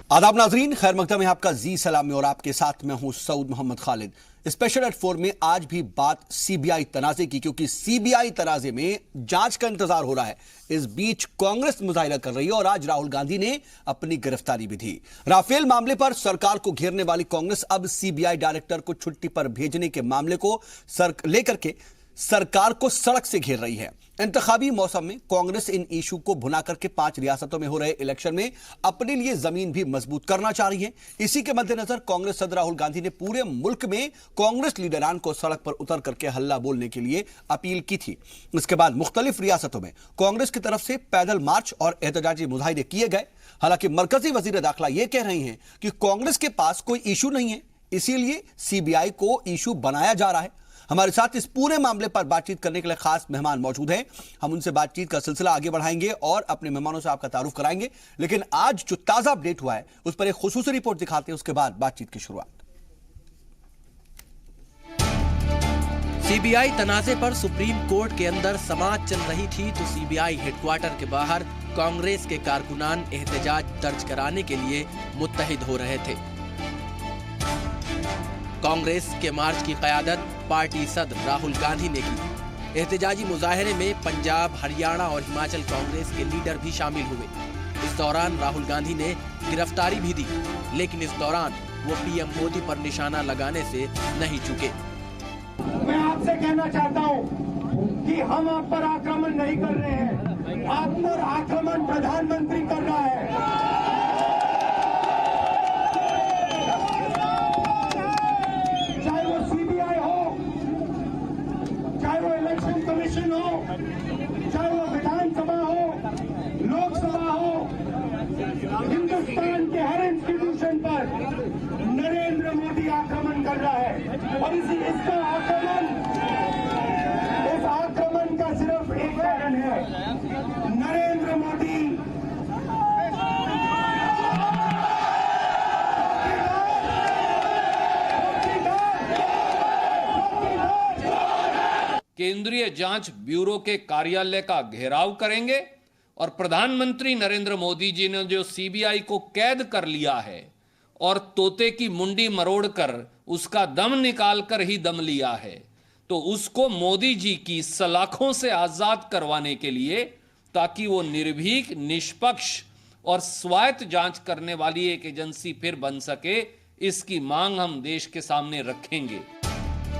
आदाब नाजरीन, खैर मकदम है आपका जी सलाम में और आपके साथ मैं हूं सऊद मोहम्मद खालिद। स्पेशल एट 4 में आज भी बात सीबीआई तनाजे की, क्योंकि सीबीआई तनाजे में जांच का इंतजार हो रहा है। इस बीच कांग्रेस मुजाहिरा कर रही है और आज राहुल गांधी ने अपनी गिरफ्तारी भी दी। राफेल मामले पर सरकार को घेरने वाली कांग्रेस अब सीबीआई डायरेक्टर को छुट्टी पर भेजने के मामले को लेकर के सरकार को सड़क से घेर रही है। इंतखाबी मौसम में कांग्रेस इन इशू को भुना करके 5 रियासतों में हो रहे इलेक्शन में अपने लिए जमीन भी मजबूत करना चाह रही है। इसी के मद्देनजर कांग्रेस सदर राहुल गांधी ने पूरे मुल्क में कांग्रेस लीडरान को सड़क पर उतर करके हल्ला बोलने के लिए अपील की थी। इसके बाद मुख्तलिफ रियासतों में कांग्रेस की तरफ से पैदल मार्च और एहतजाजी मुजाहिरे किए गए। हालांकि मरकजी वजीर दाखिला यह कह रही हैं कि कांग्रेस के पास कोई इशू नहीं है, इसीलिए सीबीआई को इशू बनाया जा रहा है। हमारे साथ इस पूरे मामले पर बातचीत करने के लिए खास मेहमान मौजूद हैं। हम उनसे बातचीत का सिलसिला आगे बढ़ाएंगे और अपने मेहमानों से आपका तारुफ कराएंगे। लेकिन आज जो ताजा अपडेट हुआ है उस पर एक खुसूसी रिपोर्ट दिखाते हैं, उसके बाद बातचीत की शुरुआत। सीबीआई तनाजे पर सुप्रीम कोर्ट के अंदर समाअत चल रही थी तो सीबीआई हेडक्वार्टर के बाहर कांग्रेस के कारकुनान एहतजाज दर्ज कराने के लिए मुत्तहिद हो रहे थे। कांग्रेस के मार्च की क़यादत पार्टी सदर राहुल गांधी ने की। एहतजाजी मुजाहरे में पंजाब, हरियाणा और हिमाचल कांग्रेस के लीडर भी शामिल हुए। इस दौरान राहुल गांधी ने गिरफ्तारी भी दी, लेकिन इस दौरान वो पीएम मोदी पर निशाना लगाने से नहीं चूके। मैं आपसे कहना चाहता हूँ कि हम आप पर आक्रमण नहीं कर रहे हैं, आप पर आक्रमण प्रधानमंत्री कर रहा है। कमीशन हो, चाहे वो विधानसभा हो, लोकसभा हो, हिंदुस्तान के हर इंस्टीट्यूशन पर नरेंद्र मोदी आक्रमण कर रहा है। और इस आक्रमण का सिर्फ एक कारण है, नरेंद्र मोदी केंद्रीय जांच ब्यूरो के कार्यालय का घेराव करेंगे और प्रधानमंत्री नरेंद्र मोदी जी ने जो सीबीआई को कैद कर लिया है और तोते की मुंडी मरोड़कर उसका दम निकालकर ही दम लिया है, तो उसको मोदी जी की सलाखों से आजाद करवाने के लिए, ताकि वो निर्भीक, निष्पक्ष और स्वायत्त जांच करने वाली एक एजेंसी फिर बन सके, इसकी मांग हम देश के सामने रखेंगे।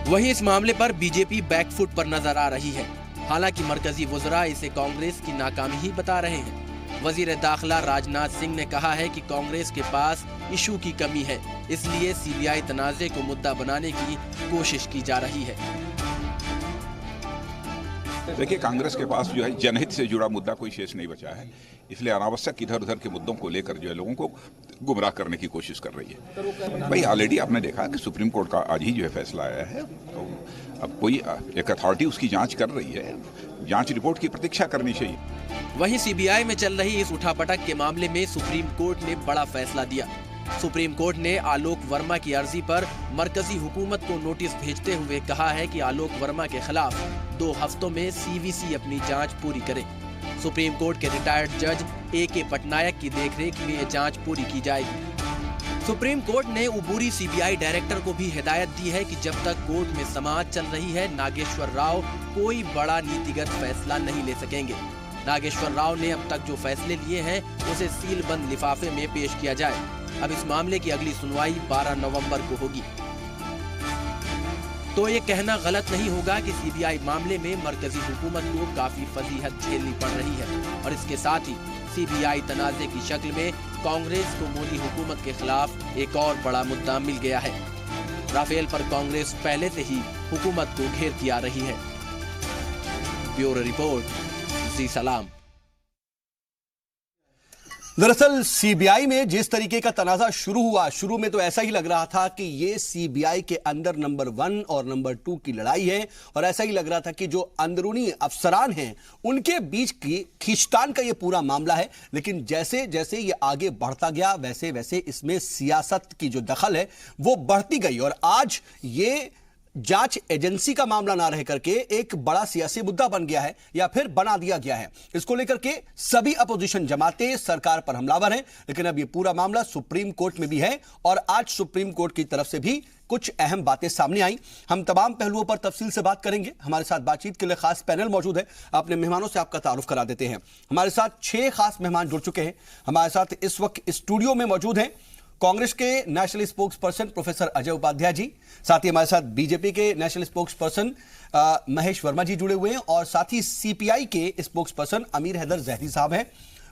वहीं इस मामले पर बीजेपी बैकफुट पर नजर आ रही है। हालांकि मरकजी वज़रा इसे कांग्रेस की नाकामी ही बता रहे हैं। वजीर दाखिला राजनाथ सिंह ने कहा है कि कांग्रेस के पास इशू की कमी है, इसलिए सीबीआई तनाजे को मुद्दा बनाने की कोशिश की जा रही है। देखिए, कांग्रेस के पास जो है जनहित से जुड़ा मुद्दा कोई शेष नहीं बचा है, इसलिए अनावश्यक इधर उधर के मुद्दों को लेकर जो है लोगों को गुमराह करने की कोशिश कर रही है। भाई, ऑलरेडी आपने देखा कि सुप्रीम कोर्ट का आज ही जो है फैसला आया है, तो अब कोई एक अथॉरिटी उसकी जांच कर रही है, जांच रिपोर्ट की प्रतीक्षा करनी चाहिए। वहीं सीबीआई में चल रही इस उठापटक के मामले में सुप्रीम कोर्ट ने बड़ा फैसला दिया। सुप्रीम कोर्ट ने आलोक वर्मा की अर्जी पर मरकजी हुकूमत को नोटिस भेजते हुए कहा है कि आलोक वर्मा के खिलाफ 2 हफ्तों में सीवीसी अपनी जांच पूरी करे। सुप्रीम कोर्ट के रिटायर्ड जज ए.के. पटनायक की देखरेख में जांच पूरी की जाएगी। सुप्रीम कोर्ट ने उबूरी सीबीआई डायरेक्टर को भी हिदायत दी है कि जब तक कोर्ट में समाअत चल रही है, नागेश्वर राव कोई बड़ा नीतिगत फैसला नहीं ले सकेंगे। नागेश्वर राव ने अब तक जो फैसले लिए हैं उसे सील बंद लिफाफे में पेश किया जाए। अब इस मामले की अगली सुनवाई 12 नवंबर को होगी। तो ये कहना गलत नहीं होगा कि सीबीआई मामले में मरकजी हुकूमत को काफी फजीहत झेलनी पड़ रही है और इसके साथ ही सीबीआई तनाजे की शक्ल में कांग्रेस को मोदी हुकूमत के खिलाफ एक और बड़ा मुद्दा मिल गया है। राफेल पर कांग्रेस पहले से ही हुकूमत को घेरती आ रही है। ब्यूरो रिपोर्ट, जी सलाम। दरअसल सीबीआई में जिस तरीके का तनाजा शुरू हुआ, शुरू में तो ऐसा ही लग रहा था कि ये सीबीआई के अंदर नंबर 1 और नंबर 2 की लड़ाई है और ऐसा ही लग रहा था कि जो अंदरूनी अफसरान हैं उनके बीच की खींचतान का ये पूरा मामला है। लेकिन जैसे जैसे ये आगे बढ़ता गया वैसे वैसे इसमें सियासत की जो दखल है वो बढ़ती गई और आज ये जांच एजेंसी का मामला ना रह करके एक बड़ा सियासी मुद्दा बन गया है या फिर बना दिया गया है। इसको लेकर के सभी अपोजिशन जमाते सरकार पर हमलावर हैं, लेकिन अब ये पूरा मामला सुप्रीम कोर्ट में भी है और आज सुप्रीम कोर्ट की तरफ से भी कुछ अहम बातें सामने आई। हम तमाम पहलुओं पर तफसील से बात करेंगे। हमारे साथ बातचीत के लिए खास पैनल मौजूद है। अपने मेहमानों से आपका तारुफ करा देते हैं। हमारे साथ 6 खास मेहमान जुड़ चुके हैं। हमारे साथ इस वक्त स्टूडियो में मौजूद हैं कांग्रेस के national spokesperson professor Ajay Upadhyay ji, साथ ही हमारे साथ बीजेपी के national spokesperson Mahesh Verma ji जुड़े हुए हैं और साथ ही सीपीआई के स्पोक्स पर्सन अमीर हैदर जहरी साहब हैं।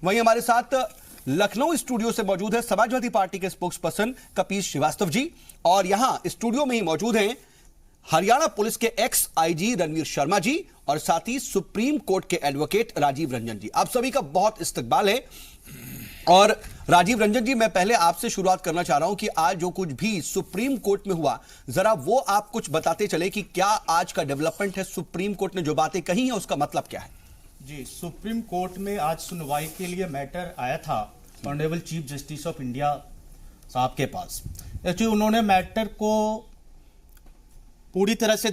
वहीं हमारे साथ लखनऊ स्टूडियो से मौजूद है समाजवादी पार्टी के स्पोक्स पर्सन कपीश श्रीवास्तव जी और यहां स्टूडियो में ही मौजूद हैं हरियाणा पुलिस के एक्स आईजी रणवीर शर्मा जी और साथ ही सुप्रीम कोर्ट के एडवोकेट राजीव रंजन जी। आप सभी का बहुत इस्तकबाल है। और राजीव रंजन जी, मैं पहले आपसे शुरुआत करना चाह रहा हूं कि आज जो कुछ भी सुप्रीम कोर्ट में हुआ, जरा वो आप कुछ बताते चले कि क्या आज का डेवलपमेंट है। सुप्रीम कोर्ट ने जो बातें कही हैं उसका मतलब क्या है? जी, सुप्रीम कोर्ट में आज सुनवाई के लिए मैटर आया था honourable chief justice of India साहब के पास। एक्चुअली उन्होंने मैटर को पूरी तरह से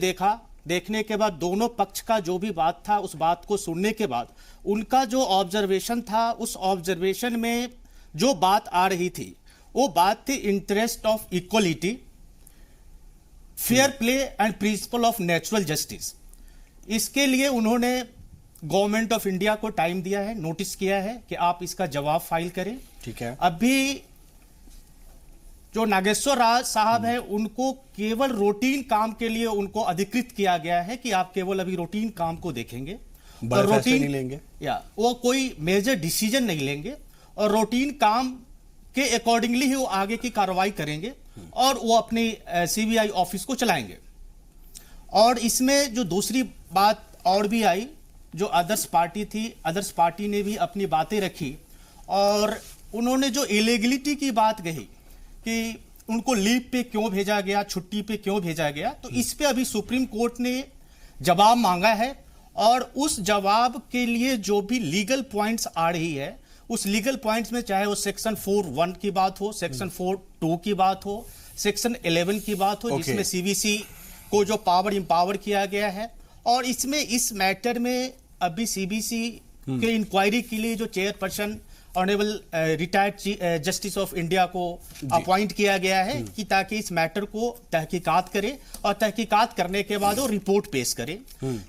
देखने के बाद दोनों पक्ष का जो भी बात था उस बात को सुनने के बाद उनका जो ऑब्जर्वेशन था, उस ऑब्जर्वेशन में जो बात आ रही थी वो बात थी interest of equality, fair play and principle of natural justice. इसके लिए उन्होंने गवर्नमेंट ऑफ इंडिया को टाइम दिया है, नोटिस किया है कि आप इसका जवाब फाइल करें। ठीक है। अभी जो नागेश्वर राज साहब है उनको केवल रूटीन काम के लिए उनको अधिकृत किया गया है कि आप केवल अभी रूटीन काम को देखेंगे और रूटीन नहीं लेंगे या वो कोई मेजर डिसीजन नहीं लेंगे और रूटीन काम के अकॉर्डिंगली ही वो आगे की कार्रवाई करेंगे और वो अपनी सीबीआई ऑफिस को चलाएंगे। और इसमें जो दूसरी बात और भी आई, जो अदर्स पार्टी थी, अदर्स पार्टी ने भी अपनी बातें रखी और उन्होंने जो इलीगलिटी की बात कही कि उनको लीव पे क्यों भेजा गया, छुट्टी पे क्यों भेजा गया, तो इस पे अभी सुप्रीम कोर्ट ने जवाब मांगा है और उस जवाब के लिए जो भी लीगल पॉइंट्स आ रही है उस लीगल पॉइंट्स में चाहे वो सेक्शन 4(1) की बात हो, सेक्शन 4(2) की बात हो, सेक्शन 11 की बात हो, जिसमें सीवीसी को जो पावर इंपावर किया गया है और इसमें इस मैटर में अभी सीबीसी के इंक्वायरी के लिए जो chairperson honourable retired justice of India को अपॉइंट किया गया है कि ताकि इस मैटर को तहकीकात करे और तहकीकात करने के बाद वो रिपोर्ट पेश करे।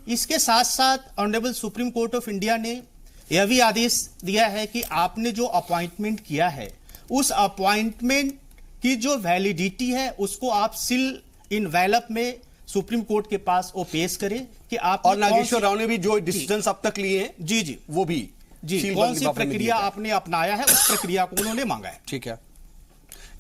इसके साथ साथ honourable supreme court of India ने यह भी आदेश दिया है कि आपने जो अपॉइंटमेंट किया है उस अपॉइंटमेंट की जो वैलिडिटी है उसको आप सील इन वैलप में सुप्रीम कोर्ट के पास वो पेश करें कि आप और नागेश्वर राव ने भी जो डिसीजंस अब तक लिए हैं जी वो भी कौन सी प्रक्रिया आपने अपनाया है उस प्रक्रिया को उन्होंने मांगा है। ठीक है,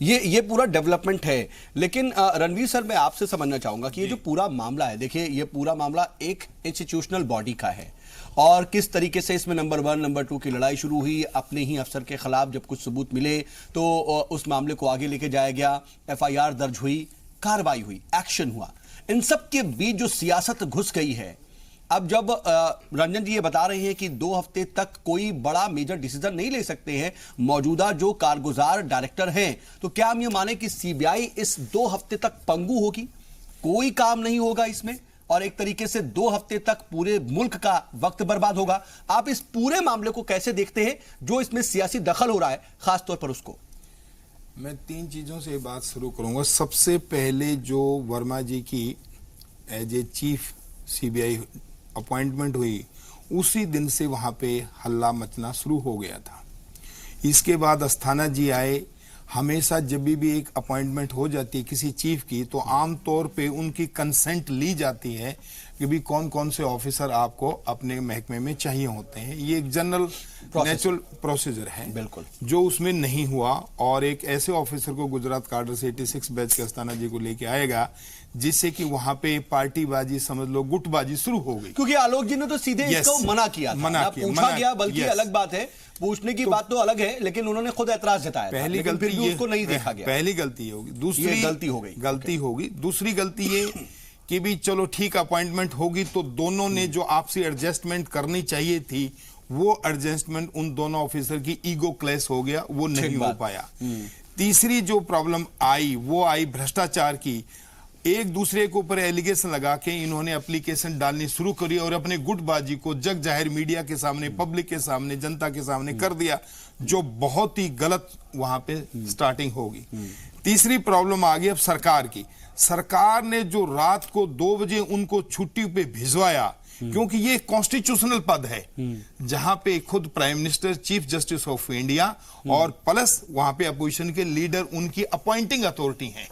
ये पूरा डेवलपमेंट है। लेकिन रणवीर सर, मैं आपसे समझना चाहूंगा कि ये जो पूरा मामला है, देखिए ये पूरा मामला एक इंस्टीट्यूशनल बॉडी का है और किस तरीके से इसमें नंबर 1 नंबर 2 की लड़ाई शुरू हुई। अपने ही अफसर के खिलाफ जब कुछ सबूत मिले तो उस मामले को आगे लेके जाया गया, FIR दर्ज हुई, कार्रवाई हुई, एक्शन हुआ। इन सब के बीच जो सियासत घुस गई है, अब जब रंजन जी ये बता रहे हैं कि 2 हफ्ते तक कोई बड़ा मेजर डिसीजन नहीं ले सकते हैं मौजूदा जो कारगुजार डायरेक्टर हैं, तो क्या हम ये माने कि सीबीआई इस 2 हफ्ते तक पंगु होगी, कोई काम नहीं होगा इसमें और एक तरीके से 2 हफ्ते तक पूरे मुल्क का वक्त बर्बाद होगा? आप इस पूरे मामले को कैसे देखते हैं जो इसमें सियासी दखल हो रहा है, खासतौर पर उसको? मैं 3 चीजों से बात शुरू करूंगा। सबसे पहले जो वर्मा जी की as a chief CBI appointment हुई, उसी दिन से वहां पे हल्ला मचना शुरू हो गया था। इसके बाद अस्थाना जी आए। हमेशा जब भी एक अपॉइंटमेंट हो जाती है किसी चीफ की तो आमतौर पे उनकी कंसेंट ली जाती है कि भी कौन कौन से ऑफिसर आपको अपने महकमे में चाहिए होते हैं। ये एक जनरल नेचुरल प्रोसीजर है, बिल्कुल, जो उसमें नहीं हुआ और एक ऐसे ऑफिसर को गुजरात कार्डर से 86 बैच के अस्थाना जी को लेके आएगा जिससे कि वहां पे पार्टीबाजी, समझ लो गुटबाजी शुरू हो गई। क्योंकि आलोक जी ने तो सीधे इसको मना किया, पूछा गया, बल्कि अलग बात है, पूछने की बात तो अलग है, लेकिन उन्होंने खुद ऐतराज जताया। पहली गलती ये उसको नहीं देखा गया, पहली गलती होगी। दूसरी गलती होगी दूसरी गलती ये कि भी चलो ठीक अपॉइंटमेंट होगी तो दोनों ने जो आपसी एडजस्टमेंट करनी चाहिए थी वो एडजस्टमेंट उन दोनों ऑफिसर की ईगो क्लैश हो गया, वो नहीं हो पाया। तीसरी जो प्रॉब्लम आई वो आई भ्रष्टाचार की। एक दूसरे के ऊपर एलिगेशन लगा के इन्होंने एप्लीकेशन डालनी शुरू करी और अपने गुटबाजी को जग जाहिर मीडिया के सामने, पब्लिक के सामने, जनता के सामने कर दिया, जो बहुत ही गलत वहां पे स्टार्टिंग होगी। तीसरी प्रॉब्लम आ गई अब सरकार की। सरकार ने जो रात को 2 बजे उनको छुट्टी पे भिजवाया, क्योंकि ये कॉन्स्टिट्यूशनल पद है जहां पे खुद prime minister, chief justice of India और प्लस वहां पे अपोजिशन के लीडर उनकी अपॉइंटिंग अथॉरिटी हैं।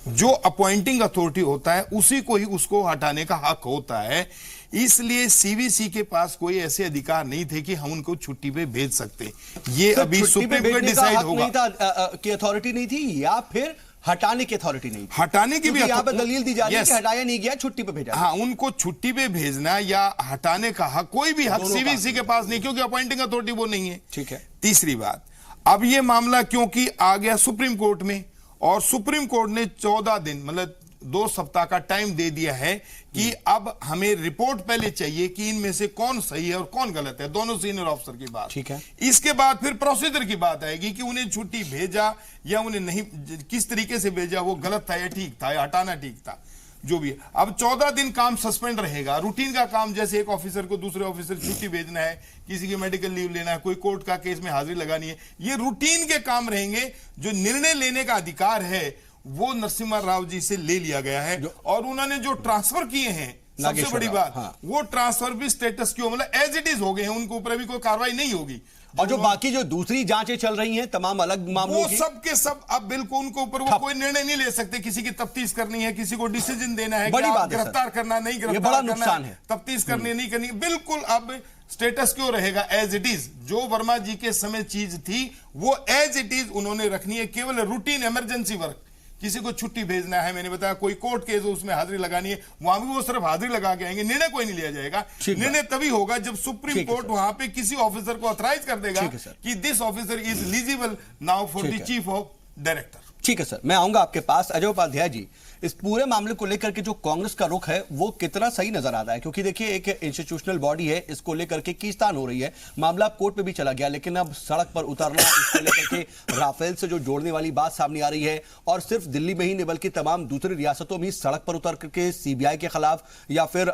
जो अपॉइंटिंग अथॉरिटी होता है उसी को ही उसको हटाने का हक होता है। इसलिए सीवीसी के पास कोई ऐसे अधिकार नहीं थे कि हम उनको छुट्टी पे भेज सकते। ये अभी सुप्रीम कोर्ट डिसाइड होगा कि अथॉरिटी नहीं थी या फिर हटाने की अथॉरिटी नहीं थी। हटाने की भी यहाँ पे दलील दी जा रही है कि हटाया नहीं गया, छुट्टी पे भेजा। हाँ, उनको छुट्टी पे भेजना या हटाने का हक, कोई भी हक सीवीसी के पास नहीं, क्योंकि अपॉइंटिंग अथॉरिटी वो नहीं है। ठीक है। तीसरी बात, अब ये मामला क्योंकि आ गया सुप्रीम कोर्ट में और सुप्रीम कोर्ट ने 14 दिन मतलब 2 सप्ताह का टाइम दे दिया है कि अब हमें रिपोर्ट पहले चाहिए कि इनमें से कौन सही है और कौन गलत है, दोनों सीनियर ऑफिसर की बात। ठीक है। इसके बाद फिर प्रोसीजर की बात आएगी कि उन्हें छुट्टी भेजा या उन्हें नहीं, किस तरीके से भेजा, वो गलत था या ठीक था या हटाना ठीक था, जो भी है। अब 14 दिन काम सस्पेंड रहेगा। रूटीन का काम, जैसे एक ऑफिसर को दूसरे ऑफिसर छुट्टी भेजना है, किसी की मेडिकल लीव लेना है, कोई कोर्ट का केस में हाजिरी लगानी है, ये रूटीन के काम रहेंगे। जो निर्णय लेने का अधिकार है वो नरसिम्हा राव जी से ले लिया गया है और उन्होंने जो ट्रांसफर किए हैं, सबसे बड़ी बात, वो ट्रांसफर भी स्टेटस क्यू मतलब एज इट इज हो गए हैं, उनके ऊपर अभी कोई कार्रवाई नहीं होगी। और जो बाकी जो दूसरी जांचें चल रही हैं तमाम अलग मामलों की, वो सब के सब अब बिल्कुल उनके ऊपर वो कोई निर्णय नहीं ले सकते। किसी की तफ्तीश करनी है, किसी को डिसीजन देना है, बड़ी बात है, गिरफ्तार करना नहीं गिरफ्तार, बड़ा नुकसान है, तफ्तीश करनी नहीं करनी, बिल्कुल अब स्टेटस क्यों रहेगा एज इट इज। जो वर्मा जी के समय चीज थी वो एज इट इज उन्होंने रखनी है। केवल रूटीन इमरजेंसी वर्क, किसी को छुट्टी भेजना है, मैंने बताया कोई कोर्ट केस हो उसमें हाजिरी लगानी है, वहां भी वो सिर्फ हाजिरी लगा के आएंगे, निर्णय कोई नहीं लिया जाएगा। निर्णय तभी होगा जब सुप्रीम कोर्ट वहां पे किसी ऑफिसर को ऑथराइज कर देगा कि this officer is eligible now for the chief of director. ठीक है सर, मैं आऊंगा आपके पास। अजय उपाध्याय जी, इस पूरे मामले को लेकर के जो कांग्रेस का रुख है वो कितना सही नजर आ रहा है? क्योंकि देखिए एक इंस्टीट्यूशनल बॉडी है, इसको लेकर के खींचतान हो रही है, मामला कोर्ट पे भी चला गया, लेकिन अब सड़क पर उतरना, इसको लेकर के राफेल से जो जोड़ने वाली बात सामने आ रही है और सिर्फ दिल्ली में ही नहीं बल्कि तमाम दूसरी रियासतों में सड़क पर उतर करके सीबीआई के खिलाफ या फिर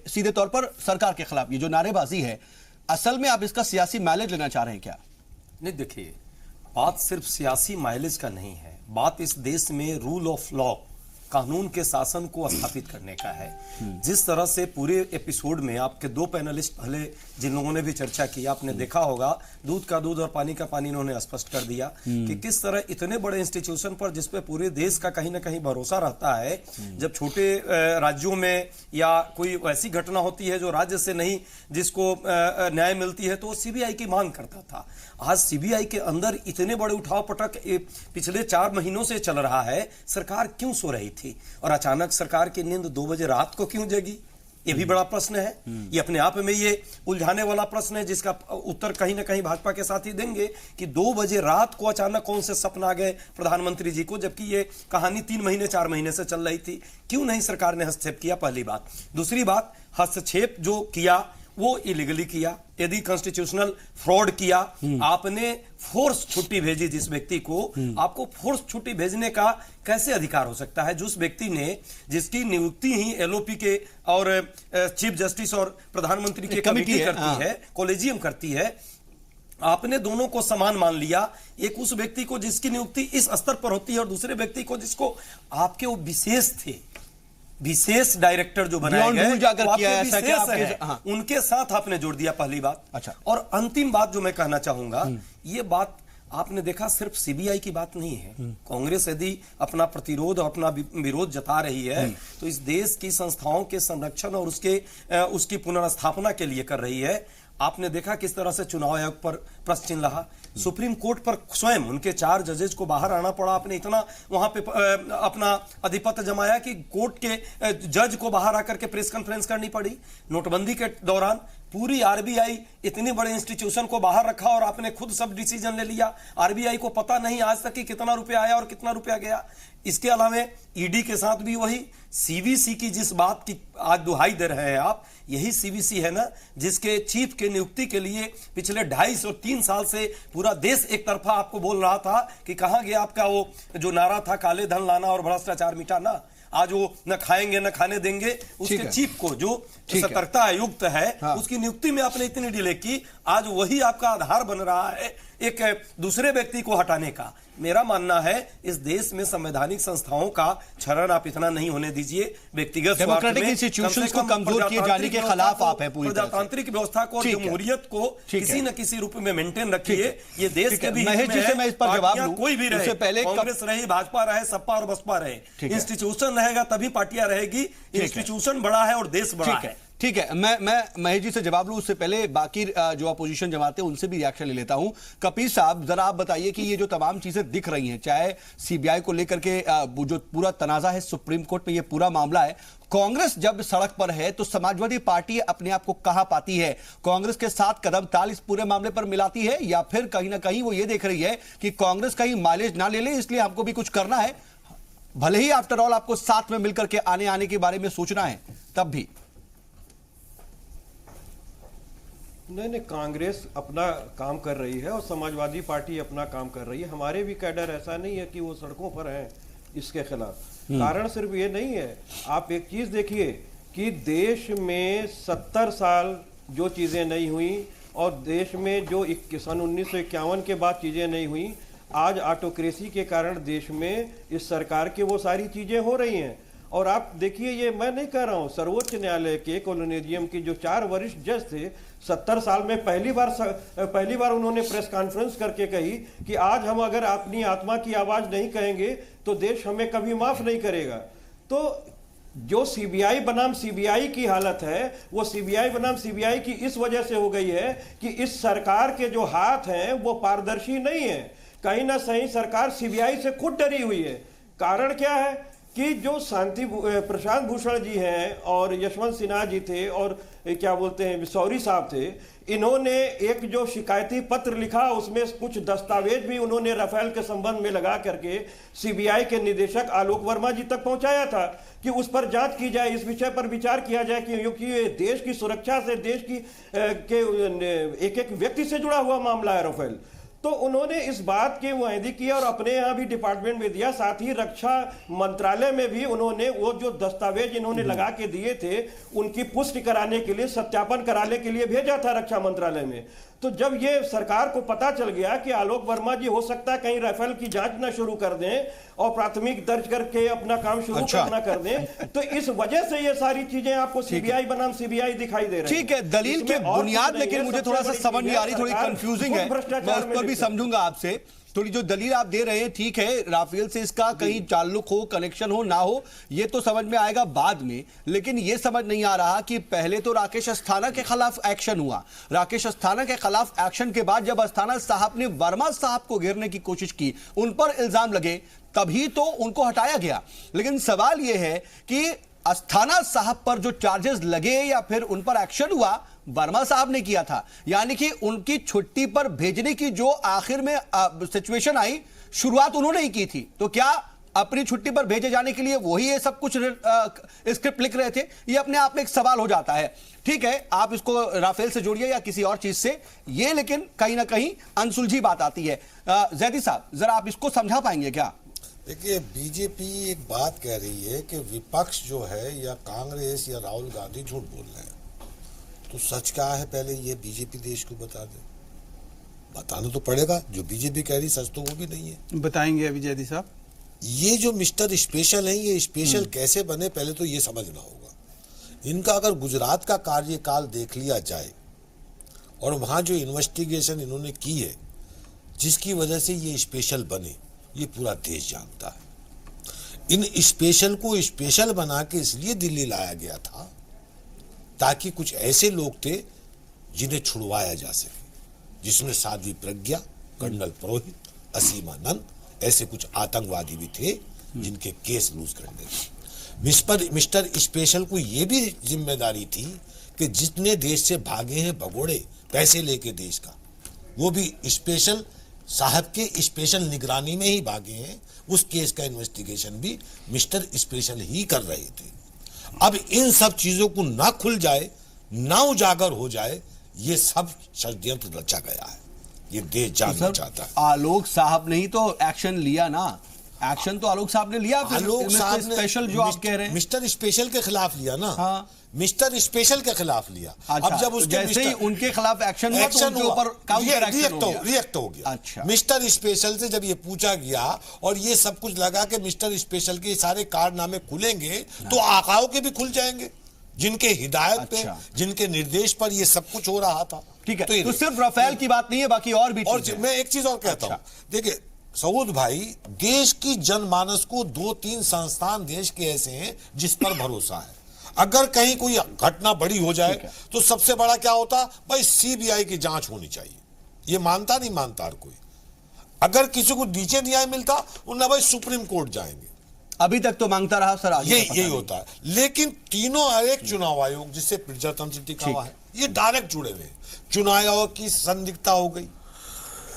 सीधे तौर पर सरकार के खिलाफ ये जो नारेबाजी है, असल में आप इसका सियासी माइलेज लेना चाह रहे हैं क्या? नहीं, देखिए बात सिर्फ सियासी माइलेज का नहीं है, बात इस देश में रूल ऑफ लॉ, कानून के शासन को स्थापित करने का है। जिस तरह से पूरे एपिसोड में आपके 2 पैनलिस्ट पहले जिन लोगों ने भी चर्चा की, आपने देखा होगा दूध का दूध और पानी का पानी इन्होंने स्पष्ट कर दिया कि किस तरह इतने बड़े इंस्टीट्यूशन पर जिसपे पूरे देश का कहीं ना कहीं भरोसा रहता है, जब छोटे राज्यों में या कोई ऐसी घटना होती है जो राज्य से नहीं, जिसको न्याय मिलती है, तो वो सीबीआई की मांग करता था। आज सीबीआई के अंदर इतने बड़े उठाव पटक पिछले 4 महीनों से चल रहा है, सरकार क्यों सो रही थी और अचानक सरकार की नींद 2 बजे रात को क्यों जगी? ये भी बड़ा प्रश्न है। ये अपने आप में ये उलझाने वाला प्रश्न है, जिसका उत्तर कहीं ना कहीं भाजपा के साथी देंगे कि 2 बजे रात को अचानक कौन से सपना आ गए प्रधानमंत्री जी को, जबकि ये कहानी 3 महीने 4 महीने से चल रही थी। क्यों नहीं सरकार ने हस्तक्षेप किया? पहली बात। दूसरी बात, हस्तक्षेप जो किया वो इलीगली किया। यदि कॉन्स्टिट्यूशनल फ्रॉड किया, आपने फोर्स छुट्टी भेजी जिस व्यक्ति को, आपको फोर्स छुट्टी भेजने का कैसे अधिकार हो सकता है? जिस व्यक्ति ने, जिसकी नियुक्ति ही एलओपी के और चीफ जस्टिस और प्रधानमंत्री की कमेटी करती है, कॉलेजियम करती है, आपने दोनों को समान मान लिया। एक उस व्यक्ति को जिसकी नियुक्ति इस स्तर पर होती है और दूसरे व्यक्ति को जिसको आपके वो विशेष थे, विशेष डायरेक्टर जो बनाए गए, उनके साथ आपने जोड़ दिया, पहली बात। अच्छा। और अंतिम बात जो मैं कहना चाहूंगा, ये बात आपने देखा सिर्फ सीबीआई की बात नहीं है। कांग्रेस यदि अपना प्रतिरोध और अपना विरोध जता रही है तो इस देश की संस्थाओं के संरक्षण और उसकी पुनर्स्थापना के लिए कर रही है। आपने देखा किस तरह से चुनाव आयोग पर प्रश्न चिन्ह रहा, सुप्रीम कोर्ट पर स्वयं उनके 4 जजेज को बाहर आना पड़ा। आपने इतना वहां पे अपना अधिपत्य जमाया कि कोर्ट के जज को बाहर आकर के प्रेस कॉन्फ्रेंस करनी पड़ी। नोटबंदी के दौरान पूरी आरबीआई इतने बड़े इंस्टीट्यूशन को बाहर रखा और आपने खुद सब डिसीजन ले लिया। आरबीआई को पता नहीं आज तक कि कितना रुपया आया और कितना रुपया गया। इसके अलावा ईडी के साथ भी वही सीवीसी की जिस बात की आज दुहाई दे रहे हैं आप, यही सीवीसी है ना जिसके चीफ के नियुक्ति के लिए पिछले 2.5 और 3 साल से पूरा देश एक तरफा आपको बोल रहा था कि कहां गया आपका वो जो नारा था, काले धन लाना और भ्रष्टाचार मिटाना। आज वो न खाएंगे न खाने देंगे। उसके चीफ को जो सतर्कता आयुक्त है उसकी नियुक्ति में आपने इतनी डिले की, आज वही आपका आधार बन रहा है एक दूसरे व्यक्ति को हटाने का। मेरा मानना है इस देश में संवैधानिक संस्थाओं का क्षरण आप इतना नहीं होने दीजिए। व्यक्तिगत डेमोक्रेटिक इंस्टीट्यूशंस को कमजोर किए जाने के खिलाफ आप हैं पूरी तरह से। प्रजातांत्रिक व्यवस्था को, जमहूरियत को किसी न किसी रूप में मेंटेन रखिए। ये देश के भी महेश जी से मैं इस पर जवाब दूं, कोई भी रहे, पहले कांग्रेस रहे, भाजपा रहे, सपा और बसपा रहे, इंस्टीट्यूशन रहेगा तभी पार्टियां रहेगी। इंस्टीट्यूशन बड़ा है और देश बड़ा है। ठीक है, मैं महेश जी से जवाब लूं उससे पहले बाकी जो अपोजिशन जमाते हैं उनसे भी रिएक्शन ले लेता हूं। कपिल साहब, जरा आप बताइए कि ये जो तमाम चीजें दिख रही हैं, चाहे सीबीआई को लेकर के जो पूरा तनाजा है सुप्रीम कोर्ट में, ये पूरा मामला है, कांग्रेस जब सड़क पर है तो समाजवादी पार्टी अपने आप को कहां पाती है? कांग्रेस के साथ कदम ताल इस पूरे मामले पर मिलाती है, या फिर कहीं ना कहीं वो ये देख रही है कि कांग्रेस कहीं माइलेज ना ले ले इसलिए हमको भी कुछ करना है, भले ही आफ्टर ऑल आपको साथ में मिलकर के आने के बारे में सोचना है तब भी? नहीं, कांग्रेस अपना काम कर रही है और समाजवादी पार्टी अपना काम कर रही है। हमारे भी कैडर ऐसा नहीं है कि वो सड़कों पर हैं इसके खिलाफ। कारण सिर्फ ये नहीं है, आप एक चीज देखिए कि देश में 70 साल जो चीजें नहीं हुई और देश में जो सन 1951 के बाद चीजें नहीं हुई, आज ऑटोक्रेसी के कारण देश में इस सरकार के वो सारी चीजें हो रही हैं। और आप देखिए, ये मैं नहीं कह रहा हूं, सर्वोच्च न्यायालय के कोलोनियम की जो 4 वरिष्ठ जज थे, 70 साल में पहली बार उन्होंने प्रेस कॉन्फ्रेंस करके कही कि आज हम अगर अपनी आत्मा की आवाज नहीं कहेंगे तो देश हमें कभी माफ नहीं करेगा। तो जो सीबीआई बनाम सीबीआई की हालत है, वो सीबीआई बनाम सीबीआई की इस वजह से हो गई है कि इस सरकार के जो हाथ हैं वो पारदर्शी नहीं है। कहीं ना कहीं सरकार सीबीआई से खुद डरी हुई है। कारण क्या है कि जो प्रशांत भूषण जी हैं और यशवंत सिन्हा जी थे और क्या बोलते हैं बिसौरी साहब थे, इन्होंने एक जो शिकायती पत्र लिखा उसमें कुछ दस्तावेज भी उन्होंने राफेल के संबंध में लगा करके सीबीआई के निदेशक आलोक वर्मा जी तक पहुंचाया था कि उस पर जांच की जाए, इस विषय पर विचार किया जाए, क्योंकि ये देश की सुरक्षा से, देश की एक एक व्यक्ति से जुड़ा हुआ मामला है राफेल। तो उन्होंने इस बात की मुआयदी की और अपने यहाँ भी डिपार्टमेंट में दिया, साथ ही रक्षा मंत्रालय में भी उन्होंने वो जो दस्तावेज इन्होंने लगा के दिए थे उनकी पुष्टि कराने के लिए, सत्यापन कराने के लिए भेजा था रक्षा मंत्रालय में। तो जब ये सरकार को पता चल गया कि आलोक वर्मा जी हो सकता है कहीं राफेल की जांच ना शुरू कर दें और प्राथमिक दर्ज करके अपना काम शुरू करना कर दें, तो इस वजह से ये सारी चीजें आपको सीबीआई बनाम सीबीआई दिखाई दे रही है। ठीक है, दलील के बुनियाद, लेकिन मुझे थोड़ा सा समझ नहीं आ रही, थोड़ी कंफ्यूजिंग है, मैं उस पर भी समझूंगा आपसे। थोड़ी जो दलील आप दे रहे हैं, ठीक है, राफेल से इसका कहीं ताल्लुक हो, कनेक्शन हो ना हो, ये तो समझ में आएगा बाद में, लेकिन ये समझ नहीं आ रहा कि पहले तो राकेश अस्थाना के खिलाफ एक्शन हुआ, राकेश अस्थाना के खिलाफ एक्शन के बाद जब अस्थाना साहब ने वर्मा साहब को घेरने की कोशिश की, उन पर इल्जाम लगे, तभी तो उनको हटाया गया। लेकिन सवाल यह है कि अस्थाना साहब पर जो चार्जेस लगे या फिर उन पर एक्शन हुआ, वर्मा साहब ने किया था, यानी कि उनकी छुट्टी पर भेजने की जो आखिर में सिचुएशन आई, शुरुआत उन्होंने ही की थी। तो क्या अपनी छुट्टी पर भेजे जाने के लिए वही ये सब कुछ स्क्रिप्ट लिख रहे थे? ये अपने आप में एक सवाल हो जाता है। ठीक है, आप इसको राफेल से जोड़िए या किसी और चीज से, ये लेकिन कहीं ना कहीं अनसुलझी बात आती है। जैदी साहब, जरा आप इसको समझा पाएंगे क्या? देखिए, बीजेपी एक बात कह रही है कि विपक्ष जो है या कांग्रेस या राहुल गांधी झूठ बोल रहे हैं, तो सच क्या है पहले ये बीजेपी देश को बता दे। बताना तो पड़ेगा, जो बीजेपी कह रही सच तो वो भी नहीं है। बताएंगे अभी जैदी साहब। ये जो मिस्टर स्पेशल है, ये स्पेशल कैसे बने पहले तो ये समझना होगा। इनका अगर गुजरात का कार्यकाल देख लिया जाए और वहां जो इन्वेस्टिगेशन इन्होंने की है, जिसकी वजह से ये स्पेशल बने, ये पूरा देश जानता है। इन स्पेशल को स्पेशल बना के इसलिए दिल्ली लाया गया था ताकि कुछ ऐसे लोग थे जिन्हें छुड़वाया जा सके, जिसमें साध्वी प्रज्ञा, कर्नल पुरोहित, असीमानंद, ऐसे कुछ आतंकवादी भी थे जिनके केस लूज करने थे। मिस्टर स्पेशल को यह भी जिम्मेदारी थी कि जितने देश से भागे हैं भगोड़े पैसे लेके देश का, वो भी स्पेशल साहब के स्पेशल निगरानी में ही भागे हैं। उस केस का इन्वेस्टिगेशन भी मिस्टर स्पेशल ही कर रहे थे। अब इन सब चीजों को ना खुल जाए, ना उजागर हो जाए, ये सब षड्यंत्र रचा गया है, ये देश जानना चाहता है। आलोक साहब ने ही तो एक्शन लिया ना, एक्शन तो आलोक साहब ने लिया, आलोक साहब ने स्पेशल जो आप कह रहे हैं मिस्टर स्पेशल के खिलाफ लिया ना। हाँ। मिस्टर स्पेशल के खिलाफ लिया। अच्छा, अब जब उसके जैसे ही उनके खिलाफ एक्शन हुआ तो उनके ऊपर काउंटर एक्शन रिएक्ट हो गया। अच्छा। मिस्टर स्पेशल से जब ये पूछा गया और ये सब कुछ लगा कि मिस्टर स्पेशल के सारे कारनामे खुलेंगे तो आकाओं के भी खुल जाएंगे, जिनके हिदायत पे, जिनके निर्देश पर ये सब कुछ हो रहा था। ठीक है, तो सिर्फ राफेल की बात नहीं है, बाकी और भी। और मैं एक चीज और कहता हूं, देखिए सऊद भाई, देश की जनमानस को 2-3 संस्थान देश के ऐसे हैं जिस पर भरोसा है। अगर कहीं कोई घटना बड़ी हो जाए तो सबसे बड़ा क्या होता, भाई सीबीआई की जांच होनी चाहिए। ये मानता नहीं मानता हर कोई। अगर किसी को नीचे न्याय मिलता उन्हें भाई सुप्रीम कोर्ट जाएंगे, अभी तक तो मांगता रहा सर, यही होता है। लेकिन तीनों एक चुनाव आयोग जिससे प्रजातंत्र टिका हुआ है, ये डायरेक्ट जुड़े हुए। चुनाव आयोग की संदिग्धता हो गई,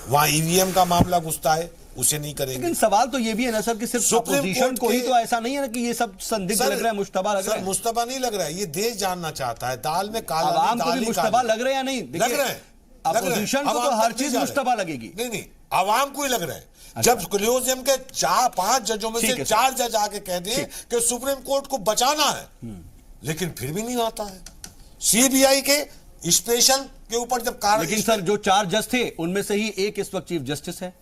वहां ईवीएम का मामला घुसता है, उसे नहीं करेंगे। लेकिन सवाल तो ये भी है ना सर कि सिर्फ अपोजिशन को ही तो ऐसा नहीं है ना कि ये सब संदिग्ध लग रहा है, मुश्तबा लग रहा है। मुश्तबा नहीं लग रहा है, ये देश जानना चाहता है दाल में काला, आवाम को भी मुश्तबा लग रहा है या नहीं? लग रहा है। अपोजिशन को तो हर चीज मुश्तबा लगेगी। नहीं, आवाम को ही लग रहा है। जब कोलिजियम के 4-5 जजों में से 4 जज आके कह दें कि सुप्रीम कोर्ट को बचाना है, लेकिन फिर भी नहीं आता है। सीबीआई के स्पेशल के ऊपर जब लेकिन सर जो 4 जज थे उनमें से ही एक इस वक्त चीफ जस्टिस है।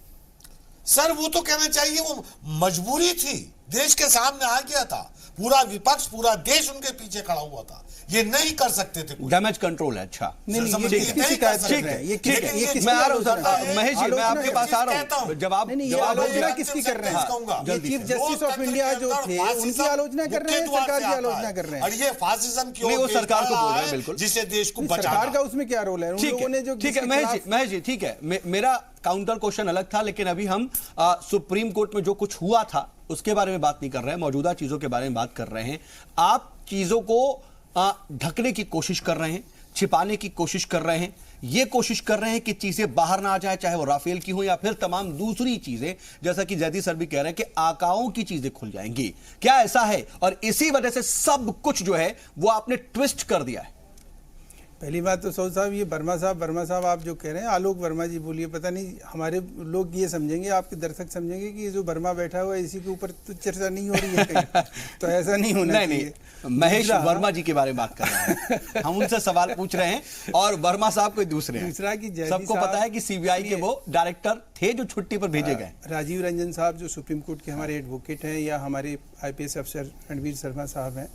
सर वो तो कहना चाहिए वो मजबूरी थी, देश के सामने आ गया था, पूरा विपक्ष पूरा देश उनके पीछे खड़ा हुआ था, ये नहीं कर सकते थे। डैमेज कंट्रोल है। अच्छा नहीं, मैं आ रहा हूं सर, महेश जी मैं आपके पास आ रहा हूं, जवाब आलोचना किसकी कर रहे हैं? चीफ जस्टिस ऑफ इंडिया जो थे उनकी आलोचना कर रहे हैं, सरकार की आलोचना कर रहे हैं। और ये फासिज्म क्यों? वो सरकार को बोल रहे हैं बिल्कुल, जिसे देश को बचाना। सरकार का उसमें क्या रोल है? ठीक है महेश जी, ठीक है, मेरा काउंटर क्वेश्चन अलग था, लेकिन अभी हम सुप्रीम कोर्ट में जो कुछ हुआ था उसके बारे में बात नहीं कर रहे हैं, मौजूदा चीजों के बारे में बात कर रहे हैं। आप चीजों को ढकने की कोशिश कर रहे हैं, छिपाने की कोशिश कर रहे हैं, ये कोशिश कर रहे हैं कि चीजें बाहर ना आ जाए, चाहे वो राफेल की हो या फिर तमाम दूसरी चीजें, जैसा कि जैदी सर भी कह रहे हैं कि आकाओं की चीजें खुल जाएंगी। क्या ऐसा है? और इसी वजह से सब कुछ जो है वो आपने ट्विस्ट कर दिया है। पहली बात तो सऊद साहब, ये वर्मा साहब आप जो कह रहे हैं, आलोक वर्मा जी बोलिए, पता नहीं हमारे लोग ये समझेंगे, आपके दर्शक समझेंगे कि ये जो वर्मा बैठा हुआ है इसी के ऊपर तो चर्चा नहीं हो रही है कहीं। तो ऐसा नहीं होना चाहिए। महेश वर्मा जी के बारे में बात कर रहे हैं, हम उनसे सवाल पूछ रहे हैं और वर्मा साहब कोई दूसरे हैं। दूसरा कि सबको पता है कि सीबीआई के वो डायरेक्टर थे जो छुट्टी पर भेजे गए। राजीव रंजन साहब जो सुप्रीम कोर्ट के हमारे एडवोकेट हैं, या हमारे IPS अफसर रणवीर शर्मा साहब हैं,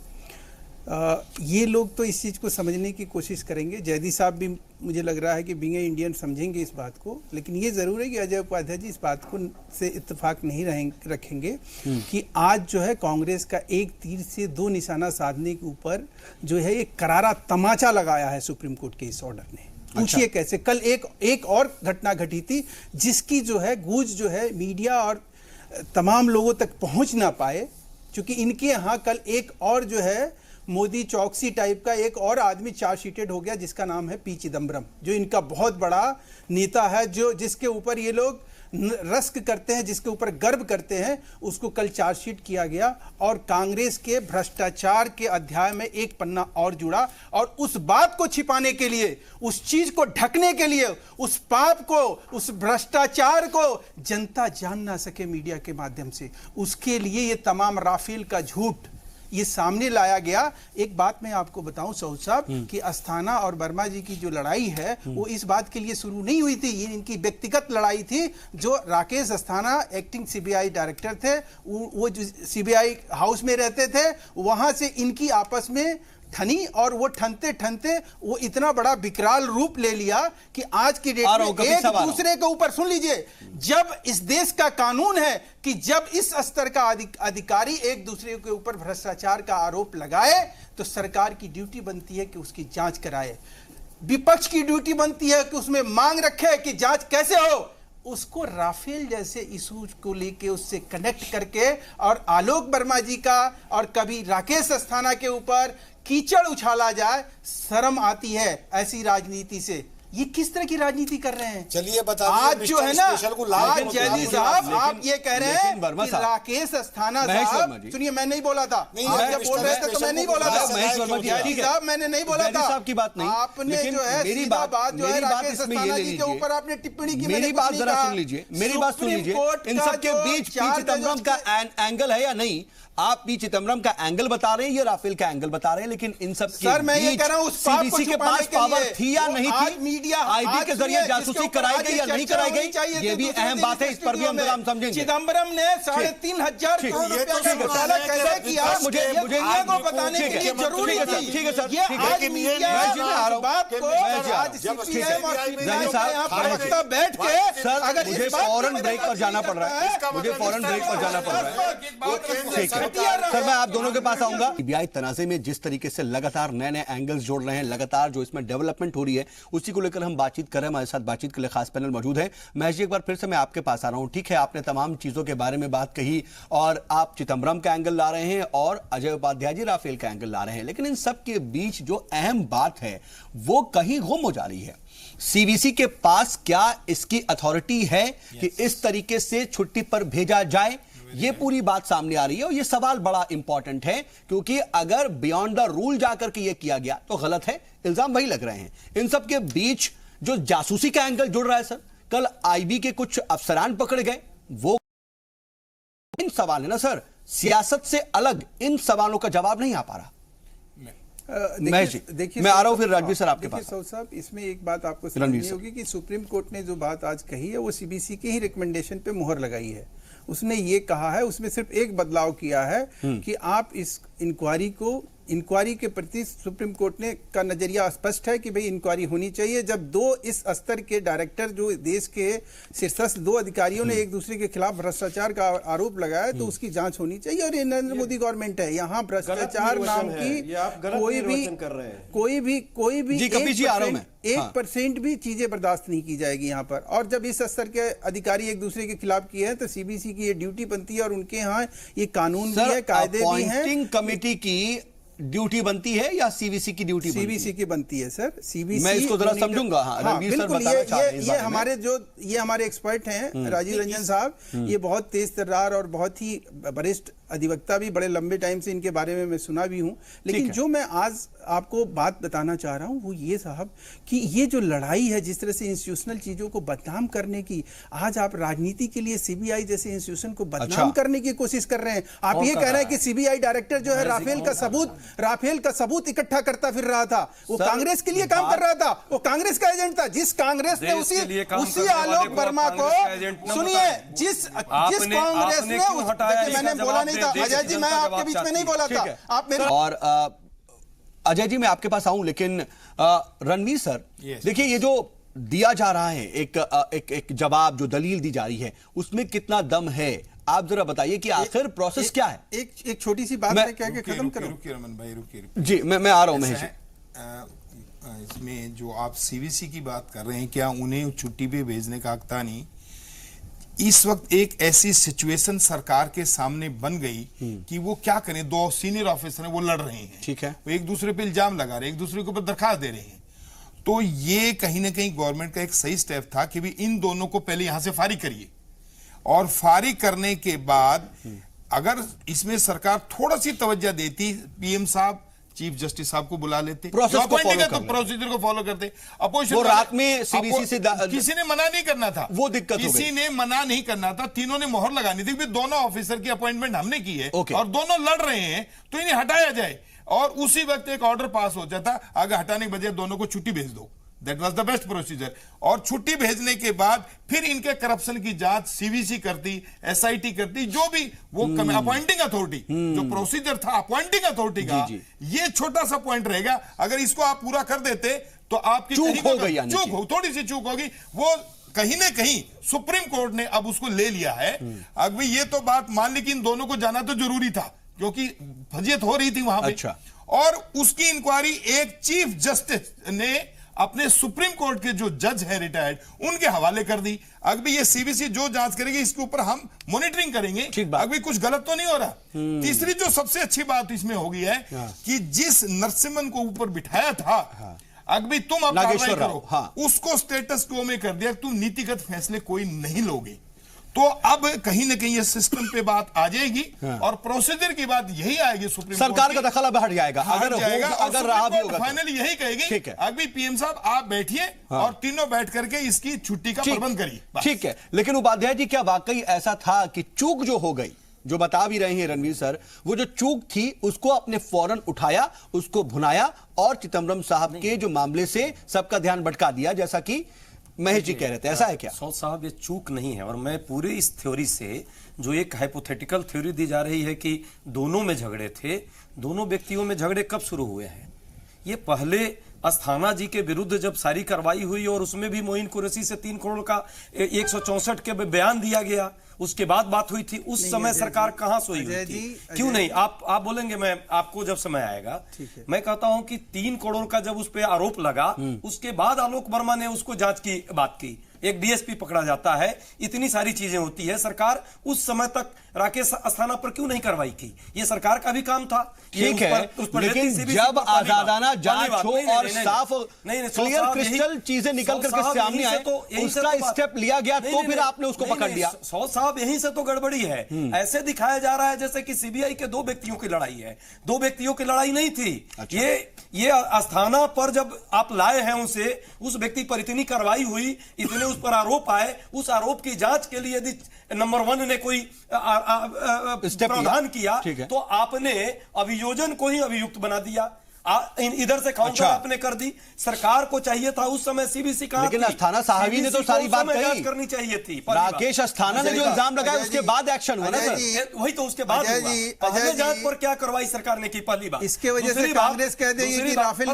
ये लोग तो इस चीज़ को समझने की कोशिश करेंगे। जैदी साहब भी मुझे लग रहा है कि बीइंग इंडियन समझेंगे इस बात को, लेकिन ये ज़रूर है कि अजय उपाध्याय जी इस बात को से इत्तेफाक नहीं रखेंगे कि आज जो है कांग्रेस का एक तीर से 2 निशाना साधने के ऊपर जो है एक करारा तमाचा लगाया है सुप्रीम कोर्ट के इस ऑर्डर ने। पूछिए कैसे? कल एक और घटना घटी थी जिसकी जो है गूंज जो है मीडिया और तमाम लोगों तक पहुँच ना पाए, क्योंकि इनके यहाँ कल एक और जो है मोदी चौकसी टाइप का एक और आदमी चार्जशीटेड हो गया जिसका नाम है पी चिदम्बरम, जो इनका बहुत बड़ा नेता है, जो जिसके ऊपर ये लोग रस्क करते हैं, जिसके ऊपर गर्व करते हैं, उसको कल चार्जशीट किया गया। और कांग्रेस के भ्रष्टाचार के अध्याय में एक पन्ना और जुड़ा, और उस बात को छिपाने के लिए, उस चीज को ढकने के लिए, उस पाप को, उस भ्रष्टाचार को जनता जान ना सके मीडिया के माध्यम से, उसके लिए ये तमाम राफेल का झूठ ये सामने लाया गया। एक बात मैं आपको बताऊं सऊद साहब कि अस्थाना और वर्मा जी की जो लड़ाई है वो इस बात के लिए शुरू नहीं हुई थी, ये इनकी व्यक्तिगत लड़ाई थी। जो Rakesh Asthana acting CBI director थे, वो जो सीबीआई हाउस में रहते थे, वहां से इनकी आपस में ठनी, और वो ठनते ठनते वो इतना बड़ा विकराल रूप ले लिया कि आज की डेट में एक दूसरे के ऊपर, सुन लीजिए, जब इस देश का कानून है कि जब इस स्तर का अधिकारी एक दूसरे के ऊपर भ्रष्टाचार का आरोप लगाए तो सरकार की ड्यूटी बनती है कि उसकी जांच कराए, विपक्ष की ड्यूटी बनती है कि उसमें मांग रखे कि जांच कैसे हो। उसको राफेल जैसे इशूज को लेके उससे कनेक्ट करके और आलोक वर्मा जी का और कभी राकेश अस्थाना के ऊपर कीचड़ उछाला जाए, शर्म आती है ऐसी राजनीति से। ये किस तरह की राजनीति कर रहे हैं? चलिए बता आज जो है ना, आज जैदी साहब आप ये कह रहे हैं कि राकेश अस्थाना साहब, सुनिए मैं नहीं बोला था, आप जब बोल रहे थे तो मैं नहीं बोला था जैदी साहब, मैंने नहीं बोला था साहब की बात नहीं, आपने जो है मेरी बात जो है राकेश अस्थाना जी के ऊपर आपने टिप्पणी की। मेरी बात जरा सुन लीजिए, मेरी बात सुन लीजिए। इन सबके बीच पी चिदम्बरम का एंगल है या नहीं? आप पी चिदम्बरम का एंगल बता रहे हैं, ये राफेल का एंगल बता रहे हैं, लेकिन इन सब के सर मैं ये कह रहा हूं उस सीबीसी के पास पावर थी या नहीं थी? मीडिया आईबी के जरिए जासूसी कराई गई या नहीं कराई गई, ये भी अहम बात है, इस पर भी हम जरा समझेंगे। चिदम्बरम ने 3,500 करोड़ रुपया का घोटाला कैसे किया, मुझे दुनिया को बताने के लिए जरूरी थी। ठीक है सर, ये आज मीडिया बात को आज सीपीएम और सीबीआई का यहाँ प्रवक्ता बैठ के, सर मुझे फौरन ब्रेक पर जाना पड़ रहा है, मुझे फौरन ब्रेक पर जाना पड़ रहा है। ठीक है सर, मैं आप दोनों के पास आऊंगा। सीबीआई तनाज़े में जिस तरीके से लगातार नए नए एंगल्स जोड़ रहे हैं, लगातार जो इसमें डेवलपमेंट हो रही है, उसी को लेकर हम बातचीत कर रहे हैं। हमारे साथ बातचीत के लिए खास पैनल मौजूद है। महेश जी, एक बार फिर से मैं आपके पास आ रहा हूं। ठीक है, आपने तमाम चीजों के बारे में बात कही और आप चिदम्बरम का एंगल ला रहे हैं और अजय उपाध्याय जी राफेल का एंगल ला रहे हैं, लेकिन इन सब के बीच जो अहम बात है वो कहीं गुम हो जा रही है। सीबीसी के पास क्या इसकी अथॉरिटी है कि इस तरीके से छुट्टी पर भेजा जाए? ये पूरी बात सामने आ रही है और ये सवाल बड़ा इंपॉर्टेंट है, क्योंकि अगर बियॉन्ड द रूल जाकर के ये किया गया तो गलत है, इल्जाम वही लग रहे हैं। इन सब के बीच जो जासूसी का एंगल जुड़ रहा है सर, कल आईबी के कुछ अफसरान पकड़े गए, वो इन सवाल है ना सर, सियासत से अलग इन सवालों का जवाब नहीं आ पा रहा। देखिए मैं आ रहा हूं फिर रणवीर सर आपके पास। सऊद साहब, इसमें एक बात आपको समझनी होगी कि सुप्रीम कोर्ट ने जो बात आज कही है वो सीबीसी के ही रिकमेंडेशन पे मुहर लगाई है। उसने ये कहा है, उसमें सिर्फ एक बदलाव किया है कि आप इस इंक्वायरी के प्रति सुप्रीम कोर्ट ने का नजरिया स्पष्ट है कि भाई इंक्वायरी होनी चाहिए। जब दो इस स्तर के डायरेक्टर, जो देश के शीर्षस्थ दो अधिकारियों ने एक दूसरे के खिलाफ भ्रष्टाचार का आरोप लगाया, तो उसकी जांच होनी चाहिए। और ये नरेंद्र मोदी गवर्नमेंट है, यहाँ भ्रष्टाचार नाम की कोई भी 1% भी चीजें बर्दाश्त नहीं की जाएगी यहाँ पर। और जब इस स्तर के अधिकारी एक दूसरे के खिलाफ किए हैं तो सीबीसी की ये ड्यूटी बनती है, और उनके यहाँ ये कानून भी है, कायदे भी हैं। अपॉइंटिंग कमेटी की ड्यूटी बनती है या सीबीसी की ड्यूटी? सीबीसी की बनती है सर। सीबीसी मैं इसको जरा समझूंगा। हाँ, बिल्कुल। ये हमारे एक्सपर्ट हैं राजीव रंजन साहब, ये बहुत तेज तर्रार और बहुत ही वरिष्ठ अधिवक्ता भी, बड़े लंबे टाइम से इनके बारे में मैं सुना भी हूं। लेकिन जो मैं आज आपको बात बताना चाह रहा हूं वो ये साहब कि ये जो लड़ाई है जिस तरह से इंस्टीट्यूशनल चीजों को बदनाम करने की, आज आप राजनीति के लिए सीबीआई जैसे इंस्टीट्यूशन को बदनाम करने की कोशिश कर रहे हैं। आप ये कह रहे हैं कि सीबीआई डायरेक्टर जो है राफेल का सबूत इकट्ठा करता फिर रहा था, वो कांग्रेस के लिए काम कर रहा था, वो कांग्रेस का एजेंट था। जिस कांग्रेस ने उसी आलोक वर्मा को, सुनिए, जिस कांग्रेस ने, मैंने बोला नहीं था अजय जी, मैं आपके बीच में नहीं बोला था, आप मेरे। और अजय जी मैं आपके पास आऊं, लेकिन रणवीर सर देखिए, ये जो दिया जा रहा है एक जवाब, जो दलील दी जा रही है, उसमें कितना दम है? आप जरा बताइए कि आखिर प्रोसेस क्या है। एक छोटी सी बात मैं क्या खत्म करूं। रुकिए रमन भाई, रुकिए। जी मैं आ रहा हूं महेश। इसमें जो आप सीबीसी की बात कर रहे हैं, क्या उन्हें छुट्टी पे भेजने का हक था? नहीं। इस वक्त एक ऐसी सिचुएशन सरकार के सामने बन गई कि वो क्या करें, दो सीनियर ऑफिसर हैं, वो लड़ रहे हैं। ठीक है, वो एक दूसरे पे इल्जाम लगा रहे हैं, एक दूसरे के ऊपर दरखास्त दे रहे हैं। तो ये कहीं ना कहीं गवर्नमेंट का एक सही स्टेप था कि भी इन दोनों को पहले यहां से फारिग करिए, और फारिग करने के बाद अगर इसमें सरकार थोड़ा सी तवज्जो देती, पीएम साहब चीफ जस्टिस साहब को बुला लेते, प्रोसीजर को फॉलो करते। वो रात में सीबीसी से किसी ने मना नहीं करना था, वो दिक्कत किसी ने मना नहीं करना था, तीनों ने मोहर लगानी थी। दोनों ऑफिसर की अपॉइंटमेंट हमने की है और दोनों लड़ रहे हैं, तो इन्हें हटाया जाए। और उसी वक्त एक ऑर्डर पास हो जाता, आगे हटाने के बजाय दोनों को छुट्टी भेज दो। That was the best procedure. और छुट्टी भेजने के बाद फिर इनके करप्शन की जांच सीबीसी करती, एसआईटी करती, जो भी वो अपॉइंटिंग अथॉरिटी, जो प्रोसीजर था अपॉइंटिंग अथॉरिटी का, ये छोटा सा पॉइंट रहेगा। अगर इसको आप पूरा कर देते तो आपकी थोड़ी सी चूक होगी। वो कहीं ना कहीं सुप्रीम कोर्ट ने अब उसको ले लिया है। अब ये तो बात मान ली कि इन दोनों को जाना तो जरूरी था, क्योंकि फजीयत हो रही थी वहां पे। अच्छा। और उसकी इंक्वायरी एक चीफ जस्टिस ने अपने सुप्रीम कोर्ट के जो जज है रिटायर्ड, उनके हवाले कर दी। अभी ये सीबीसी जो जांच करेगी इसके ऊपर हम मॉनिटरिंग करेंगे, अभी कुछ गलत तो नहीं हो रहा। तीसरी जो सबसे अच्छी बात इसमें होगी है कि जिस नरसिम्हन को ऊपर बिठाया था, अभी तुम अब कार्रवाई नागेश्वर राव, करो, हाँ। उसको स्टेटस क्वो में कर दिया, तुम नीतिगत फैसले कोई नहीं लोगे, तो अब कहीं ना कहीं ये सिस्टम पे बात आ जाएगी और प्रोसीजर की बात यही आएगी सुप्रीम कोर्ट सरकार का दखल अब हट जाएगा, अगर अगर रहा भी होगा फाइनली यही कहेगी। ठीक है। अभी पीएम साहब आप बैठिए और तीनों बैठ करके इसकी छुट्टी का प्रबंध करिए। ठीक है, लेकिन उपाध्याय जी क्या वाकई ऐसा था कि चूक जो हो गई, जो बता भी रहे हैं रणवीर सर, वो जो चूक थी उसको आपने फौरन उठाया, उसको भुनाया और चिदम्बरम साहब के जो मामले से सबका ध्यान भटका दिया, जैसा कि महेश जी कह रहे थे, ऐसा है क्या? सौद साहब, ये चूक नहीं है। और मैं पूरे इस थ्योरी से, जो एक हाइपोथेटिकल थ्योरी दी जा रही है कि दोनों में झगड़े थे, दोनों व्यक्तियों में झगड़े कब शुरू हुए हैं? ये पहले अस्थाना जी के विरुद्ध जब सारी कार्रवाई हुई और उसमें भी मोइन कुरैशी से 3 करोड़ का 164 के बयान दिया गया, उसके बाद बात हुई थी, उस समय सरकार कहां सोई हुई थी? क्यों नहीं? आप बोलेंगे, मैं आपको जब समय आएगा। मैं कहता हूं कि 3 करोड़ का जब उस पर आरोप लगा, उसके बाद आलोक वर्मा ने उसको जांच की बात की, एक डीएसपी पकड़ा जाता है, इतनी सारी चीजें होती है, सरकार उस समय तक राकेश अस्थाना पर क्यों नहीं कार्रवाई की? ये सरकार का भी काम था। ठीक है, लेकिन जब आजादाना जांच हो और साफ क्लियर क्रिस्टल चीजें निकल करके सामने आए, उसका स्टेप लिया गया, तो फिर आपने उसको पकड़ लिया। सौद साहब, यहीं से तो गड़बड़ी है। ऐसे दिखाया जा रहा है जैसे कि सीबीआई के 2 व्यक्तियों की लड़ाई है। 2 व्यक्तियों की लड़ाई नहीं थी। अच्छा। ये अस्थाना पर जब आप लाए हैं उसे, उस व्यक्ति पर इतनी कार्रवाई हुई, इतने उस पर आरोप आए, उस आरोप की जांच के लिए यदि नंबर 1 ने कोई प्रावधान किया, तो आपने अभियोजन को ही अभियुक्त बना दिया। इधर से काउंटर आपने कर दी। सरकार को चाहिए था उस समय सीबीसी का, लेकिन अस्थाना साहबी ने तो सारी बात कही, करनी चाहिए थी। राकेश अस्थाना ने जो इल्जाम लगाया उसके बाद एक्शन हुआ ना सर, वही तो उसके बाद हुआ। पहले जांच पर क्या कार्रवाई सरकार ने की? पहली बात। इसके वजह से कांग्रेस कह देगी कि राफेल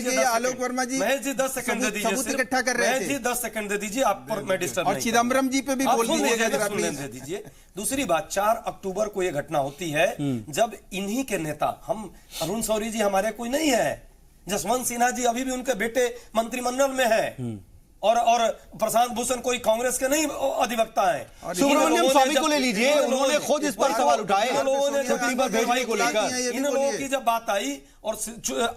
के लिए आलोक वर्मा जी, महेश जी 10 सेकंड दे दीजिए, सबूत इकट्ठा कर रहे थे। 10 सेकंड दे दीजिए, आप पर मैं डिस्टर्ब और चिदम्बरम जी पे भी बोल दीजिए। दूसरी बात, 4 अक्टूबर को यह घटना होती है जब इन्हीं के नेता, हम अरुण शौरी जी हमारे कोई नहीं है, जसवंत सिन्हा जी अभी भी उनके बेटे मंत्रिमंडल में है, और प्रशांत भूषण कोई कांग्रेस के नहीं अधिवक्ता है। सुब्रमण्यम स्वामी को ले लीजिए, उन्होंने खुद इस पर सवाल उठाए छुट्टी पर भेजने को लेकर। इन लोगों की जब बात आई और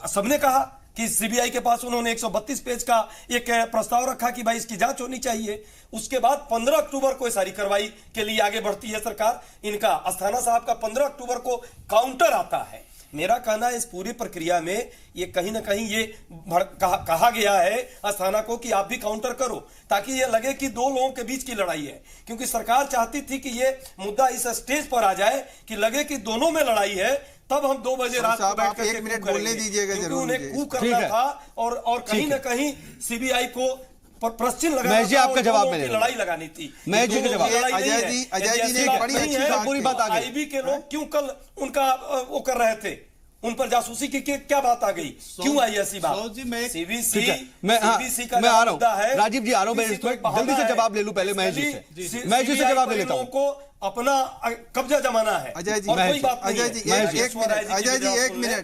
सबने कहा कि सीबीआई के पास उन्होंने 132 पेज का एक प्रस्ताव रखा कि भाई इसकी जांच होनी चाहिए। उसके बाद 15 अक्टूबर को सारी कार्रवाई के लिए आगे बढ़ती है सरकार। इनका अस्थाना साहब का 15 अक्टूबर को काउंटर आता है। मेरा कहना है इस पूरी प्रक्रिया में ये कहीं ना कहीं ये कहा गया है अस्थाना को कि आप भी काउंटर करो, ताकि ये लगे कि 2 लोगों के बीच की लड़ाई है। क्योंकि सरकार चाहती थी कि ये मुद्दा इस स्टेज पर आ जाए कि लगे कि दोनों में लड़ाई है, तब हम 2 बजे रात को बैठ कर 1 मिनट बोलने दीजिएगा जरूर। उन्हें कूक करना था और कहीं ना कहीं सीबीआई को प्रश्चिन लगाना था, आपका जवाब में लड़ाई लगानी थी। मैं जी जवाब अजय जी ने एक बड़ी अच्छी पूरी बात आ गई। आईबी के लोग क्यों कल उनका वो कर रहे थे, उन पर जासूसी की क्या बात आ गई? क्यों आई ऐसी बात? मैं आ रहा हूं, राजीव जी आ रहा हूं, मैं जल्दी से जवाब ले लूं पहले महेश जी से। महेश जी से जवाब ले लेता हूं। अपना कब्जा जमाना है। अजय जी, कोई बात नहीं। अजय जी एक मिनट, अजय जी एक मिनट,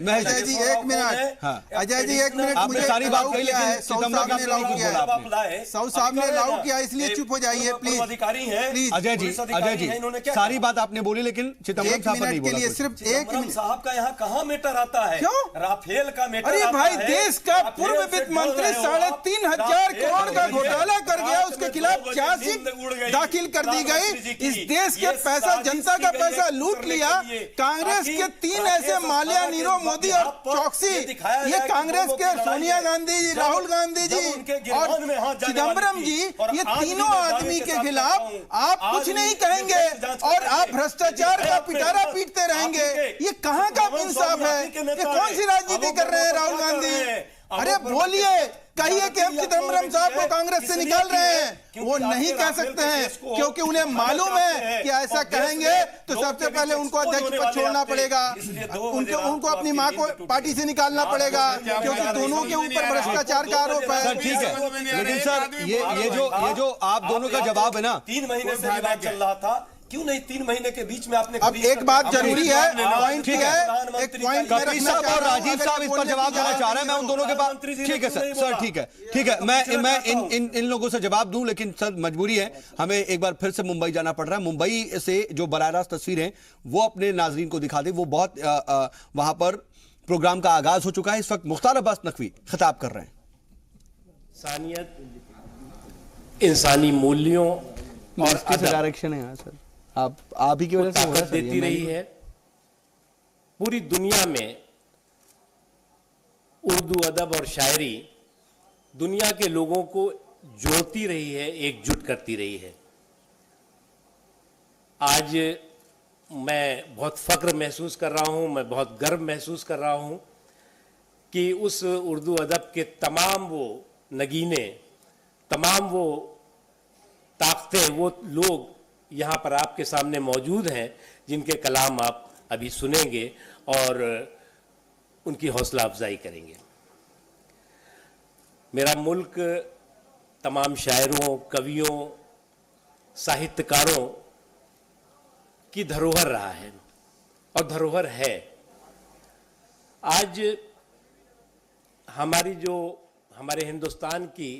अजय जी एक मिनट, आपने सारी बात कही, लेकिन साहब ने अलाउ किया, इसलिए चुप हो जाइए प्लीज। अधिकारी हैं अजय जी, सारी बात आपने बोली, लेकिन चिदम्बरम साहब नहीं बोला। सिर्फ एक मिनट साहब का यहाँ कहाँ मैटर आता है? राफेल का मैटर। अरे भाई, देश का पूर्व वित्त मंत्री 3,500 करोड़ का घोटाला कर गया, उसके खिलाफ चार्जशीट दाखिल कर दी गई। इस देश के पैसा, जनता का पैसा लूट लिया। कांग्रेस के 3 ऐसे माल्या, नीरव मोदी और चौकसी, ये कांग्रेस के सोनिया गांधी जी, राहुल गांधी जी और चिदम्बरम जी, ये तीनों आदमी के खिलाफ आप कुछ नहीं कहेंगे और आप भ्रष्टाचार का पिटारा पीटते रहेंगे। ये कहां का इंसाफ है? ये कौन सी राजनीति कर रहे हैं राहुल गांधी? अरे बोलिए, कहिए कि हम चिदम्बरम साहब को कांग्रेस से निकाल रहे हैं। वो नहीं कह सकते हैं क्योंकि उन्हें मालूम है कि ऐसा कहेंगे तो सबसे पहले उनको अध्यक्ष पद छोड़ना पड़ेगा, उनको अपनी मां को पार्टी से निकालना पड़ेगा, क्योंकि दोनों के ऊपर भ्रष्टाचार का आरोप है। ठीक है, लेकिन सर ये जो आप दोनों का जवाब है ना, 3 महीने से विवाद चल रहा था, क्यों नहीं 3 महीने के बीच में आपने? अब एक बात जरूरी है, पॉइंट ठीक है, कपिल साहब और राजीव साहब इस पर जवाब देना चाह रहे हैं, मैं उन दोनों के पास। ठीक है सर, ठीक है, मैं इन लोगों से जवाब दूं, लेकिन सर मजबूरी है, हमें एक बार फिर से मुंबई जाना पड़ रहा है। मुंबई से जो बराह रास्त तस्वीरें वो अपने नाजरीन को दिखा दे। वो बहुत वहां पर प्रोग्राम का आगाज हो चुका है। इस वक्त मुख्तार अब्बास नकवी खिताब कर रहे हैं। इंसानियत, इंसानी मूल्यों और डायरेक्शन है यहाँ सर, आप ही की वजह से ताकत देती रही है। पूरी दुनिया में उर्दू अदब और शायरी दुनिया के लोगों को जोड़ती रही है, एकजुट करती रही है। आज मैं बहुत फख्र महसूस कर रहा हूँ, मैं बहुत गर्व महसूस कर रहा हूँ कि उस उर्दू अदब के तमाम वो नगीने, तमाम वो ताकतें, वो लोग यहाँ पर आपके सामने मौजूद हैं जिनके कलाम आप अभी सुनेंगे और उनकी हौसला अफजाई करेंगे। मेरा मुल्क तमाम शायरों, कवियों, साहित्यकारों की धरोहर रहा है और धरोहर है। आज हमारे हिंदुस्तान की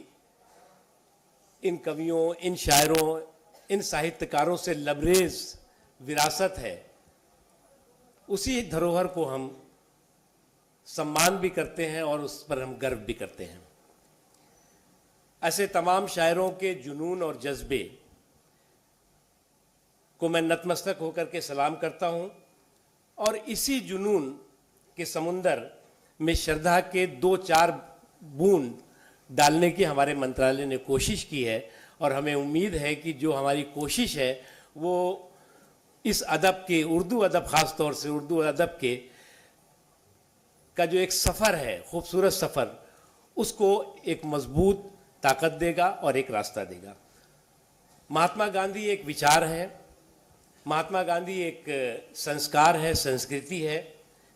इन कवियों, इन शायरों, इन साहित्यकारों से लबरेज विरासत है। उसी धरोहर को हम सम्मान भी करते हैं और उस पर हम गर्व भी करते हैं। ऐसे तमाम शायरों के जुनून और जज्बे को मैं नतमस्तक होकर के सलाम करता हूं और इसी जुनून के समुंदर में श्रद्धा के 2-4 बूंद डालने की हमारे मंत्रालय ने कोशिश की है और हमें उम्मीद है कि जो हमारी कोशिश है वो इस अदब के, उर्दू अदब ख़ास तौर से उर्दू अदब के का जो एक सफ़र है, खूबसूरत सफ़र, उसको एक मजबूत ताकत देगा और एक रास्ता देगा। महात्मा गांधी एक विचार है, महात्मा गांधी एक संस्कार है, संस्कृति है,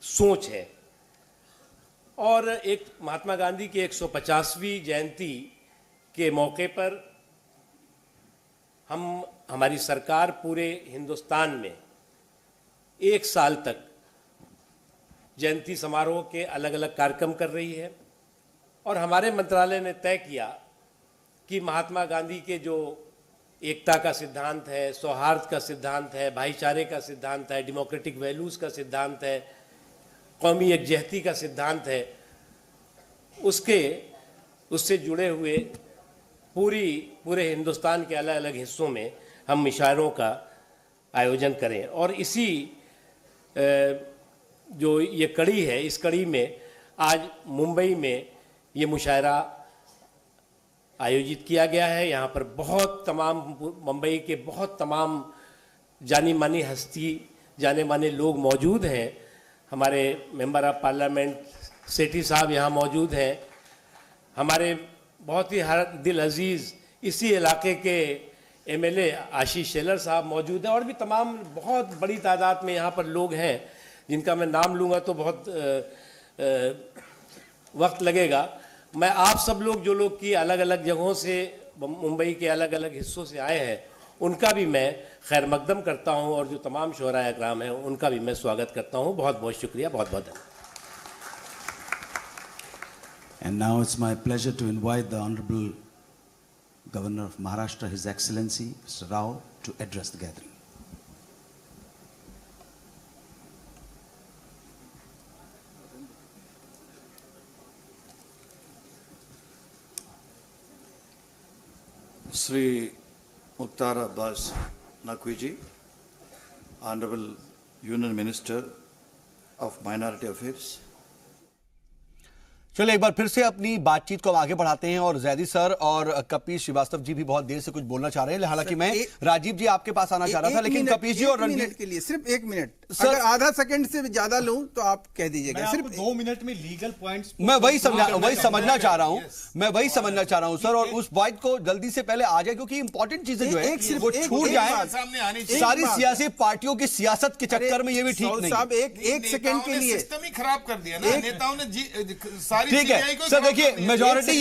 सोच है। और एक महात्मा गांधी की 150वीं जयंती के मौके पर हमारी सरकार पूरे हिंदुस्तान में 1 साल तक जयंती समारोह के अलग अलग कार्यक्रम कर रही है और हमारे मंत्रालय ने तय किया कि महात्मा गांधी के जो एकता का सिद्धांत है, सौहार्द का सिद्धांत है, भाईचारे का सिद्धांत है, डेमोक्रेटिक वैल्यूज़ का सिद्धांत है, कौमी यकजहती का सिद्धांत है, उससे जुड़े हुए पूरे हिंदुस्तान के अलग अलग हिस्सों में हम मुशायरों का आयोजन करें। और इसी जो ये कड़ी है, इस कड़ी में आज मुंबई में ये मुशायरा आयोजित किया गया है। यहाँ पर मुंबई के बहुत तमाम जानी मानी हस्ती, जाने माने लोग मौजूद हैं। हमारे मेंबर ऑफ पार्लियामेंट सेठी साहब यहाँ मौजूद हैं, हमारे बहुत ही दिल अजीज़ इसी इलाके के एमएलए आशीष शेलर साहब मौजूद हैं और भी तमाम बहुत बड़ी तादाद में यहाँ पर लोग हैं जिनका मैं नाम लूँगा तो बहुत वक्त लगेगा। मैं आप सब लोग, जो लोग की अलग अलग जगहों से, मुंबई के अलग अलग हिस्सों से आए हैं, उनका भी मैं खैर मकदम करता हूं और जो तमाम शोहराए अकराम हैं उनका भी मैं स्वागत करता हूं। बहुत बहुत शुक्रिया, बहुत बहुत धन्यवाद। And now it's my pleasure to invite the Honorable Governor of Maharashtra, His Excellency Mr. Rao, to address the gathering. Sri Mukhtar Abbas Naqvi ji, Honorable Union Minister of Minority Affairs. चलिए एक बार फिर से अपनी बातचीत को आगे बढ़ाते हैं और जैदी सर और कपीश श्रीवास्तव जी भी बहुत देर से कुछ बोलना चाह रहे हैं। हालांकि मैं राजीव जी आपके पास आना चाह रहा था, लेकिन कपीश जी और रणजीत के लिए सिर्फ 1 मिनट, अगर आधा सेकंड से ज्यादा लूं तो आप कह दीजिएगा। सिर्फ 2 मिनट में लीगल पॉइंट्स मैं वही समझना चाह रहा हूं सर, और उस बात को जल्दी से पहले आ जाए क्योंकि इंपॉर्टेंट चीजें जो है वो छूट जाए। सारी सियासी पार्टियों की सियासत के चक्कर में ये भी ठीक नहीं। साहब एक सेकंड के लिए सिस्टम ही खराब कर दिया ना, नेताओं ने ठीक है सर, देखिए मेजॉरिटी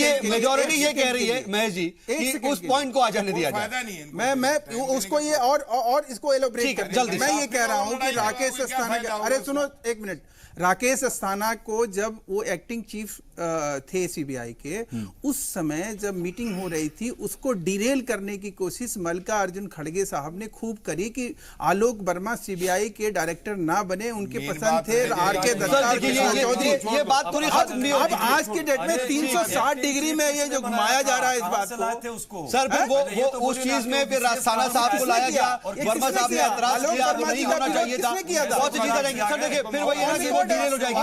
ये कह रही है महेश जी कि उस पॉइंट को आ जाने दिया जाए। मैं उसको ये और इसको एलोब्रेट कर जल्दी। मैं ये कह रहा हूं कि राकेश अस्थाना, अरे सुनो एक मिनट, राकेश अस्थाना को जब वो एक्टिंग चीफ थे सीबीआई के, उस समय जब मीटिंग हो रही थी उसको डिरेल करने की कोशिश मल्लिकार्जुन खड़गे साहब ने खूब करी कि आलोक वर्मा सीबीआई के डायरेक्टर ना बने, उनके पसंद थे आर.के. दत्ता। ये बात थोड़ी अब आज की डेट में 360 डिग्री में ये जो घुमाया जा रहा है इस बात को, सर फिर वो उस चीज में फिर रास्ताना साहब को लाया गया, वर्मा साहब ने एतराज किया, नहीं होना चाहिए था, बहुत सी चीजें रहेंगी। सर देखिए फिर वही है कि वो डिले हो जाएगी।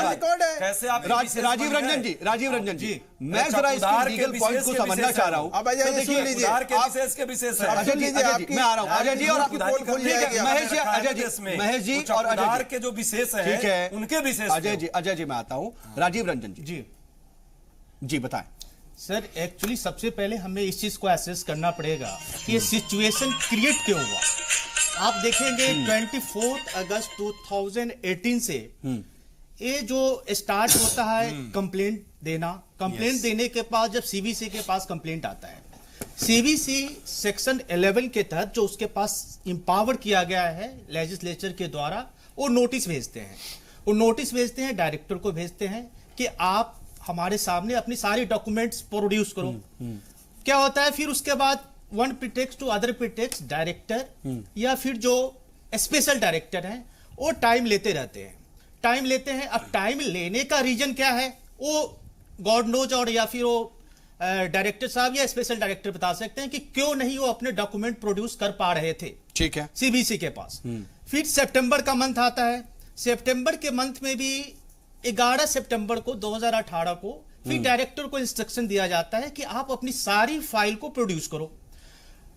राजीव रंजन जी, मैं जरा इसके लीगल पॉइंट को समझना चाह रहा हूं। अब देखिए उधार के विशेष के विशेष है। मैं आ रहा हूं अजय जी और महेश जी और उधार के जो विशेष है, ठीक है, उनके विशेष। अजय जी मैं आता हूं। राजीव रंजन जी बताएं। सर एक्चुअली सबसे पहले हमें इस चीज को एसेस करना पड़ेगा कि ये सिचुएशन क्रिएट क्यों हुआ। आप देखेंगे 24 अगस्त 2018 से ये जो स्टार्ट होता है कंप्लेंट देने के बाद जब सीबीसी के पास कंप्लेंट आता है, सीबीसी सेक्शन 11 के तहत जो उसके पास इंपावर किया गया है लेजिस्लेचर के द्वारा, वो नोटिस भेजते हैं डायरेक्टर को भेजते हैं कि आप हमारे सामने अपनी सारी डॉक्यूमेंट्स प्रोड्यूस करो। क्या होता है फिर उसके बाद one pretext to other pretext director या फिर जो स्पेशल डायरेक्टर हैं वो टाइम लेते रहते हैं। अब टाइम लेने का रीजन क्या है वो गॉड नोज, और या फिर वो डायरेक्टर साहब या स्पेशल डायरेक्टर बता सकते हैं कि क्यों नहीं वो अपने डॉक्यूमेंट प्रोड्यूस कर पा रहे थे, ठीक है, सीबीसी के पास। फिर सितंबर का मंथ आता है, सितंबर के मंथ में भी 11 सितंबर को 2018 को फिर डायरेक्टर को इंस्ट्रक्शन दिया जाता है कि आप अपनी सारी फाइल को प्रोड्यूस करो,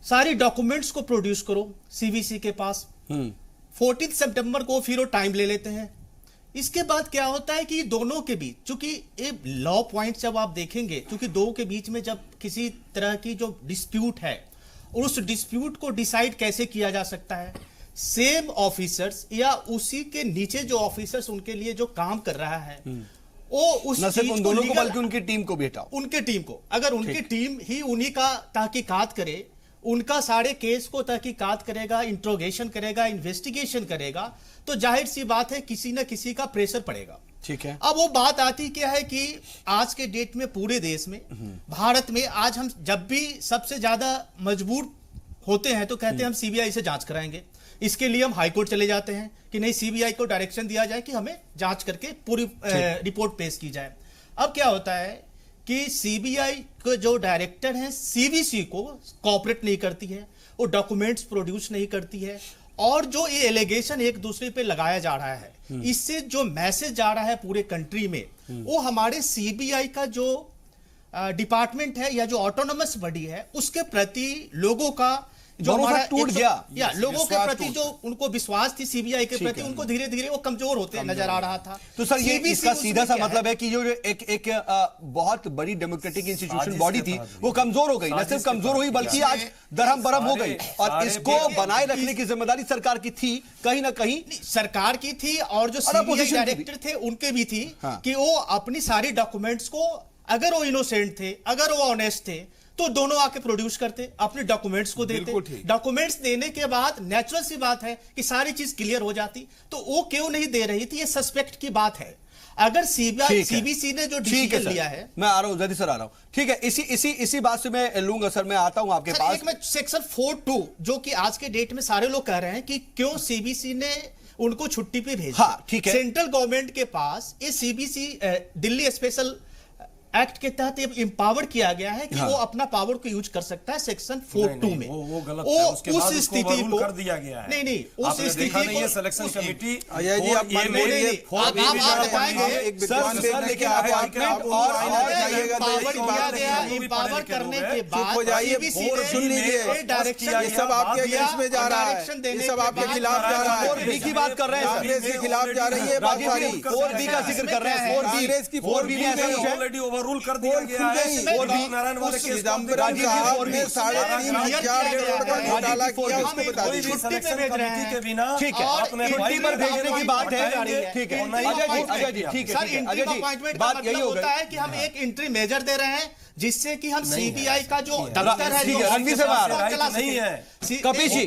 सारी डॉक्यूमेंट्स को प्रोड्यूस करो सीबीसी के पास। 14 सितंबर को फिर वो टाइम ले लेते हैं। इसके बाद क्या होता है कि दोनों के बीच, चूंकि ये लॉ पॉइंट जब आप देखेंगे, चूंकि दो के बीच में जब किसी तरह की जो डिस्प्यूट है और उस डिस्प्यूट को डिसाइड कैसे किया जा सकता है, सेम ऑफिसर्स या उसी के नीचे जो ऑफिसर्स उनके लिए जो काम कर रहा है वो उस न सिर्फ उन दोनों को बल्कि उनकी टीम को भी हटाओ, उनके टीम को, अगर उनकी टीम ही उन्हीं का तहकीकात करे, उनका सारे केस को तहकीकात करेगा, इंट्रोगेशन करेगा, इन्वेस्टिगेशन करेगा, तो जाहिर सी बात है किसी न किसी का प्रेशर पड़ेगा। ठीक है। अब वो बात आती क्या है कि आज के डेट में पूरे देश में, भारत में आज हम जब भी सबसे ज्यादा मजबूर होते हैं तो कहते हैं हम सीबीआई से जांच कराएंगे। इसके लिए हम हाईकोर्ट चले जाते हैं कि नहीं, सीबीआई को डायरेक्शन दिया जाए कि हमें जांच करके पूरी रिपोर्ट पेश की जाए। अब क्या होता है कि सीबीआई के जो डायरेक्टर हैं सीबीसी को कोऑपरेट नहीं करती है, वो डॉक्यूमेंट्स प्रोड्यूस नहीं करती है, और जो ये एलिगेशन एक दूसरे पे लगाया जा रहा है, इससे जो मैसेज जा रहा है पूरे कंट्री में, वो हमारे सीबीआई का जो डिपार्टमेंट है या जो ऑटोनोमस बॉडी है उसके प्रति लोगों का जो हमारा टूट गया, या लोगों के प्रति जो उनको विश्वास थी सीबीआई के प्रति, उनको धीरे धीरे वो कमजोर होते नजर आ रहा था। तो सर ये इसका सीधा सा मतलब है कि जो एक बहुत बड़ी डेमोक्रेटिक इंस्टीट्यूशन बॉडी थी वो कमजोर हो गई, न सिर्फ कमजोर हुई बल्कि आज दरहम बरहम हो गई, और इसको बनाए रखने की जिम्मेदारी सरकार की थी, कहीं ना कहीं सरकार की थी और जो सीबीआई डायरेक्टर थे उनके भी थी कि वो अपनी सारी डॉक्यूमेंट्स को, अगर वो इनोसेंट थे, अगर वो ऑनेस्ट थे, तो दोनों आके प्रोड्यूस करते, अपने डॉक्यूमेंट्स को देते। डॉक्यूमेंट्स देने के बाद नेचुरल सी बात है कि सारी चीज क्लियर हो जाती, तो वो क्यों नहीं दे रही थी, ये सस्पेक्ट की बात है। अगर सीबीसी ने जो डिसीजन लिया है, मैं आ रहा हूं, जल्दी सर आ रहा हूं, ठीक है, इसी बात से मैं लूंगा सर, मैं आता हूं आपके पास। एक में सेक्शन 4(2) जो कि आज के डेट में सारे लोग कह रहे हैं कि क्यों सीबीसी ने उनको छुट्टी पे भेजा। हाँ, ठीक है। सेंट्रल गवर्नमेंट के पास ये सीबीसी दिल्ली स्पेशल एक्ट के तहत इंपावर किया गया है कि वो अपना पावर को यूज कर सकता है सेक्शन 4(2) में। वो गलत है, उसके बाद उस स्थिति को कर दिया गया है। नहीं, उस स्थिति को ये सिलेक्शन कमेटी अजय जी आप बताएंगे एक विद्वान लेकिन इंपावर करने के बाद सुन लीजिए, डायरेक्शन ये सब आपके अगेंस्ट में जा रहा है, ये सब आपके खिलाफ जा रहा है, 4B की बात कर रहे हैं, कांग्रेस के खिलाफ जा रही है, 4B का जिक्र कर रहे हैं, 4B कांग्रेस की 4B में ऑलरेडी ओवर रूल कर दिया गया है। नारायण वाले केस चिदम्बरम साहब ने 3,500 करोड़ का घोटाला किया, उसको बता दीजिए। के बिना ठीक है, छुट्टी पर भेजने की बात है। ठीक है अजय जी, ठीक है अजय जी, बात यही हो गई है कि हम एक इंट्री मेजर दे रहे हैं जिससे कि हम सीबीआई का जो दफ्तर है रणवीर से बात नहीं है। कपिल जी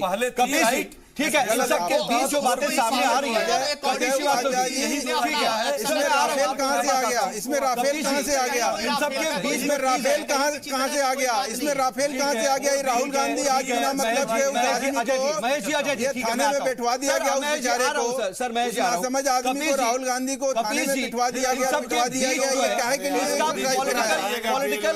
ठीक है, इन सब के बीच जो बातें सामने आ रही है, इसमें राफेल कहां से आ गया? इसमें राफेल कहां से आ गया? इन सब के बीच में राफेल कहां से आ गया? इसमें राफेल कहां से आ गया? ये राहुल गांधी आज बिना मतलब के उस आदमी को थाने में बैठवा दिया गया, उस बेचारे को, सर मैं समझ आदमी को, राहुल गांधी को थाने में बैठवा दिया गया, ये काहे के लिए पॉलिटिकल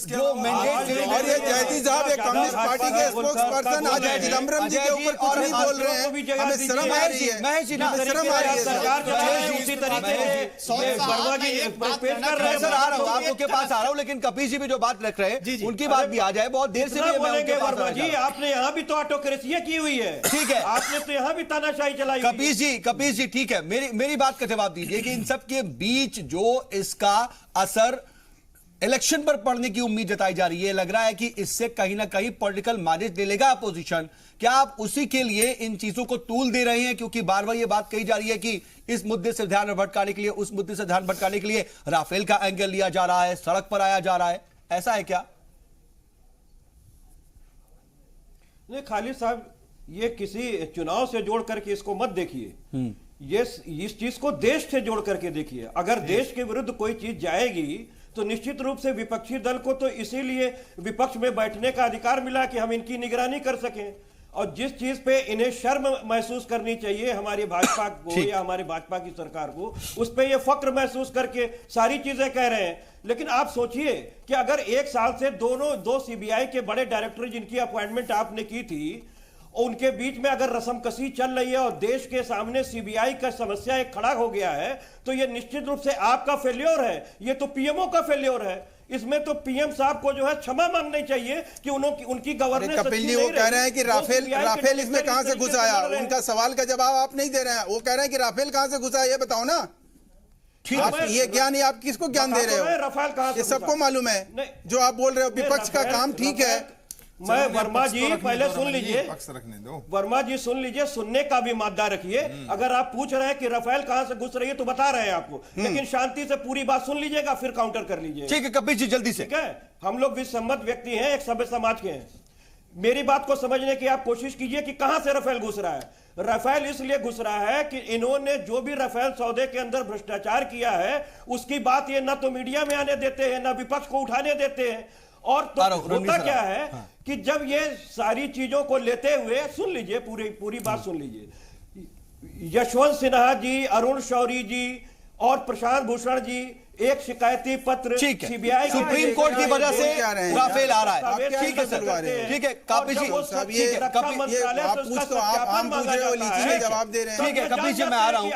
जो मैंडेट। और ये जयती साहब एक कम्युनिस्ट पार्टी के स्पोक्स पर्सन आज चिदम्बरम जी के ऊपर कुछ नहीं बोल रहे हैं, हमें शर्म आ रही है, हमें शर्म आ रही है। सरकार जो है उसी तरीके से वर्मा जी पेश कर रहे हैं। सर आ रहा हूं, आपके पास आ रहा हूं, लेकिन कपिल जी भी जो बात रख रहे हैं उनकी बात भी आ जाए। बहुत देर से बोलेंगे वर्मा जी, आपने यहाँ भी तो ऑटोक्रेसी की हुई है। ठीक है, आपने तो यहाँ भी तानाशाही चलाई। कपिल जी ठीक है, मेरी बात का जवाब दीजिए कि इन सब के बीच जो इसका असर इलेक्शन पर पड़ने की उम्मीद जताई जा रही है, लग रहा है कि इससे कहीं ना कहीं पॉलिटिकल माइलेज ले लेगा अपोजिशन। क्या आप उसी के लिए इन चीजों को तूल दे रहे हैं? क्योंकि बार बार ये बात कही जा रही है कि इस मुद्दे से ध्यान भटकाने के लिए, उस मुद्दे से ध्यान भटकाने के लिए राफेल का एंगल लिया जा रहा है, सड़क पर आया जा रहा है, ऐसा है क्या? नहीं खालिद साहब, ये किसी चुनाव से जोड़ करके इसको मत देखिए, ये इस चीज को देश से जोड़ करके देखिए। अगर देश के विरुद्ध कोई चीज जाएगी तो निश्चित रूप से विपक्षी दल को तो इसीलिए विपक्ष में बैठने का अधिकार मिला कि हम इनकी निगरानी कर सकें। और जिस चीज पे इन्हें शर्म महसूस करनी चाहिए हमारी भाजपा को या हमारी भाजपा की सरकार को, उस पे ये फक्र महसूस करके सारी चीजें कह रहे हैं। लेकिन आप सोचिए कि अगर एक साल से दो सीबीआई के बड़े डायरेक्टर जिनकी अपॉइंटमेंट आपने की थी, उनके बीच में अगर रस्मकसी चल रही है और देश के सामने सीबीआई का समस्या एक खड़ा हो गया है, तो ये निश्चित रूप से आपका फेल्योर है, ये तो पीएमओ का फेल्योर है। इसमें तो पीएम साहब को जो है क्षमा मांगनी चाहिए कि उनकी गवर्नेंस। कपिल जी वो कह रहे हैं कि राफेल इसमें कहां से घुस आया? उनका सवाल का जवाब आप नहीं दे रहे हैं। वो कह रहे हैं कि राफेल कहां से घुसा, ये बताओ ना। ये ज्ञान ही आप किसको ज्ञान दे रहे हो? राफेल कहां से? ये सबको मालूम है। जो आप बोल रहे हो विपक्ष का काम ठीक है। मैं वर्मा जी पहले सुन लीजिए, रखने दो। वर्मा जी सुन लीजिए, सुनने का भी मादा रखिए। अगर आप पूछ रहे हैं कि राफेल कहां से घुस रही है तो बता रहे हैं आपको, लेकिन शांति से पूरी बात सुन लीजिएगा, फिर काउंटर कर लीजिए। ठीक है कपिल जी, जल्दी से। ठीक है, हम लोग विसम्मत व्यक्ति हैं, एक सभ्य समाज के हैं। मेरी बात को समझने की आप कोशिश कीजिए कि कहां से राफेल घुस रहा है। राफेल इसलिए घुस रहा है कि इन्होंने जो भी राफेल सौदे के अंदर भ्रष्टाचार किया है उसकी बात ये ना तो मीडिया में आने देते हैं, ना विपक्ष को उठाने देते हैं। और तो होता क्या है कि जब ये सारी चीजों को लेते हुए, सुन लीजिए पूरी बात सुन लीजिए, यशवंत सिन्हा जी, अरुण शौरी जी और प्रशांत भूषण जी एक शिकायती पत्र सीबीआई सुप्रीम कोर्ट की वजह से राफेल आ रहा है। ठीक है सर, ठीक है कपिल जी, जवाब दे रहे हैं। ठीक है कपिल जी, मैं आ रहा हूं,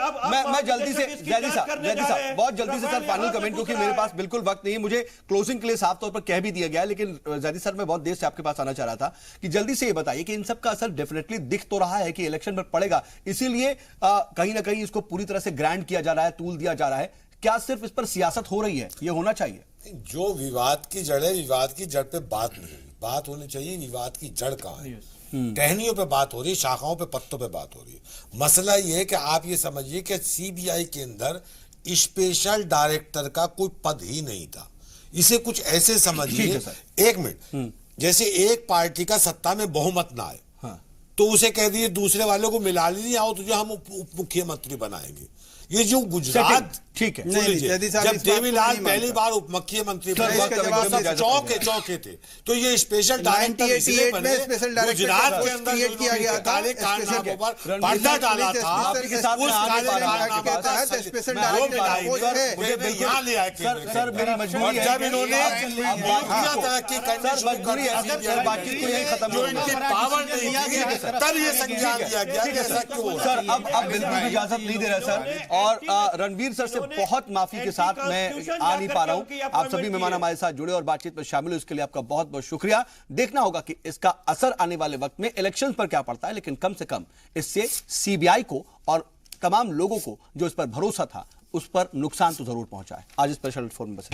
मैं जल्दी से जयदी साहब बहुत जल्दी से सर फाइनल कमेंट, क्योंकि मेरे पास बिल्कुल वक्त नहीं है, मुझे क्लोजिंग के लिए साफ तौर पर कह भी दिया गया। लेकिन जयदी सर मैं बहुत देर से आपके पास आना चाह रहा था कि जल्दी से ये बताइए कि इन सब का असर डेफिनेटली दिख तो रहा है कि इलेक्शन पर पड़ेगा, इसीलिए कहीं ना कहीं इसको पूरी तरह से ग्रांड किया जा रहा है, तूल दिया जा रहा है। क्या सिर्फ इस पर सियासत हो रही है? ये होना चाहिए। जो विवाद की जड़ है, विवाद की जड़ पे बात नहीं, बात होनी चाहिए विवाद की जड़ कहां है। टहनियों पे बात हो रही है, शाखाओं पे, पत्तों पे बात हो रही है। मसला ये है कि आप ये समझिए कि सीबीआई के अंदर स्पेशल डायरेक्टर का कोई पद ही नहीं था। इसे कुछ ऐसे समझिए, एक मिनट, जैसे एक पार्टी का सत्ता में बहुमत ना आए तो उसे कह दिए दूसरे वालों को मिला लीजिए, आओ तुझे हम उप मुख्यमंत्री बनाएंगे। ये जो गुजरात, ठीक है, जब देवीलाल पहली बार उप मुख्यमंत्री बने चौके थे, तो ये स्पेशल डायरेक्टर गुजरात के अंदर किया गया, काले कारनामों पर पर्दा डाला था, उस काले कारनामे के तहत स्पेशल डायरेक्टर यहाँ ले आए सर, मेरी मजबूरी है, जब इन्होंने तरक्की करनी शुरू कर जो इनकी पावर नहीं थी, तब ये संज्ञान दिया गया कि ऐसा क्यों। सर अब बिल्कुल इजाजत नहीं दे रहे सर, और रणवीर सर से बहुत माफी के साथ मैं आ नहीं पा रहा हूं। आप सभी मेहमान हमारे साथ जुड़े और बातचीत में शामिल हुए, इसके लिए आपका बहुत बहुत शुक्रिया। देखना होगा कि इसका असर आने वाले वक्त में इलेक्शन पर क्या पड़ता है, लेकिन कम से कम इससे सीबीआई को और तमाम लोगों को जो इस पर भरोसा था उस पर नुकसान तो जरूर पहुंचा है। आज स्पेशल फोरम में बस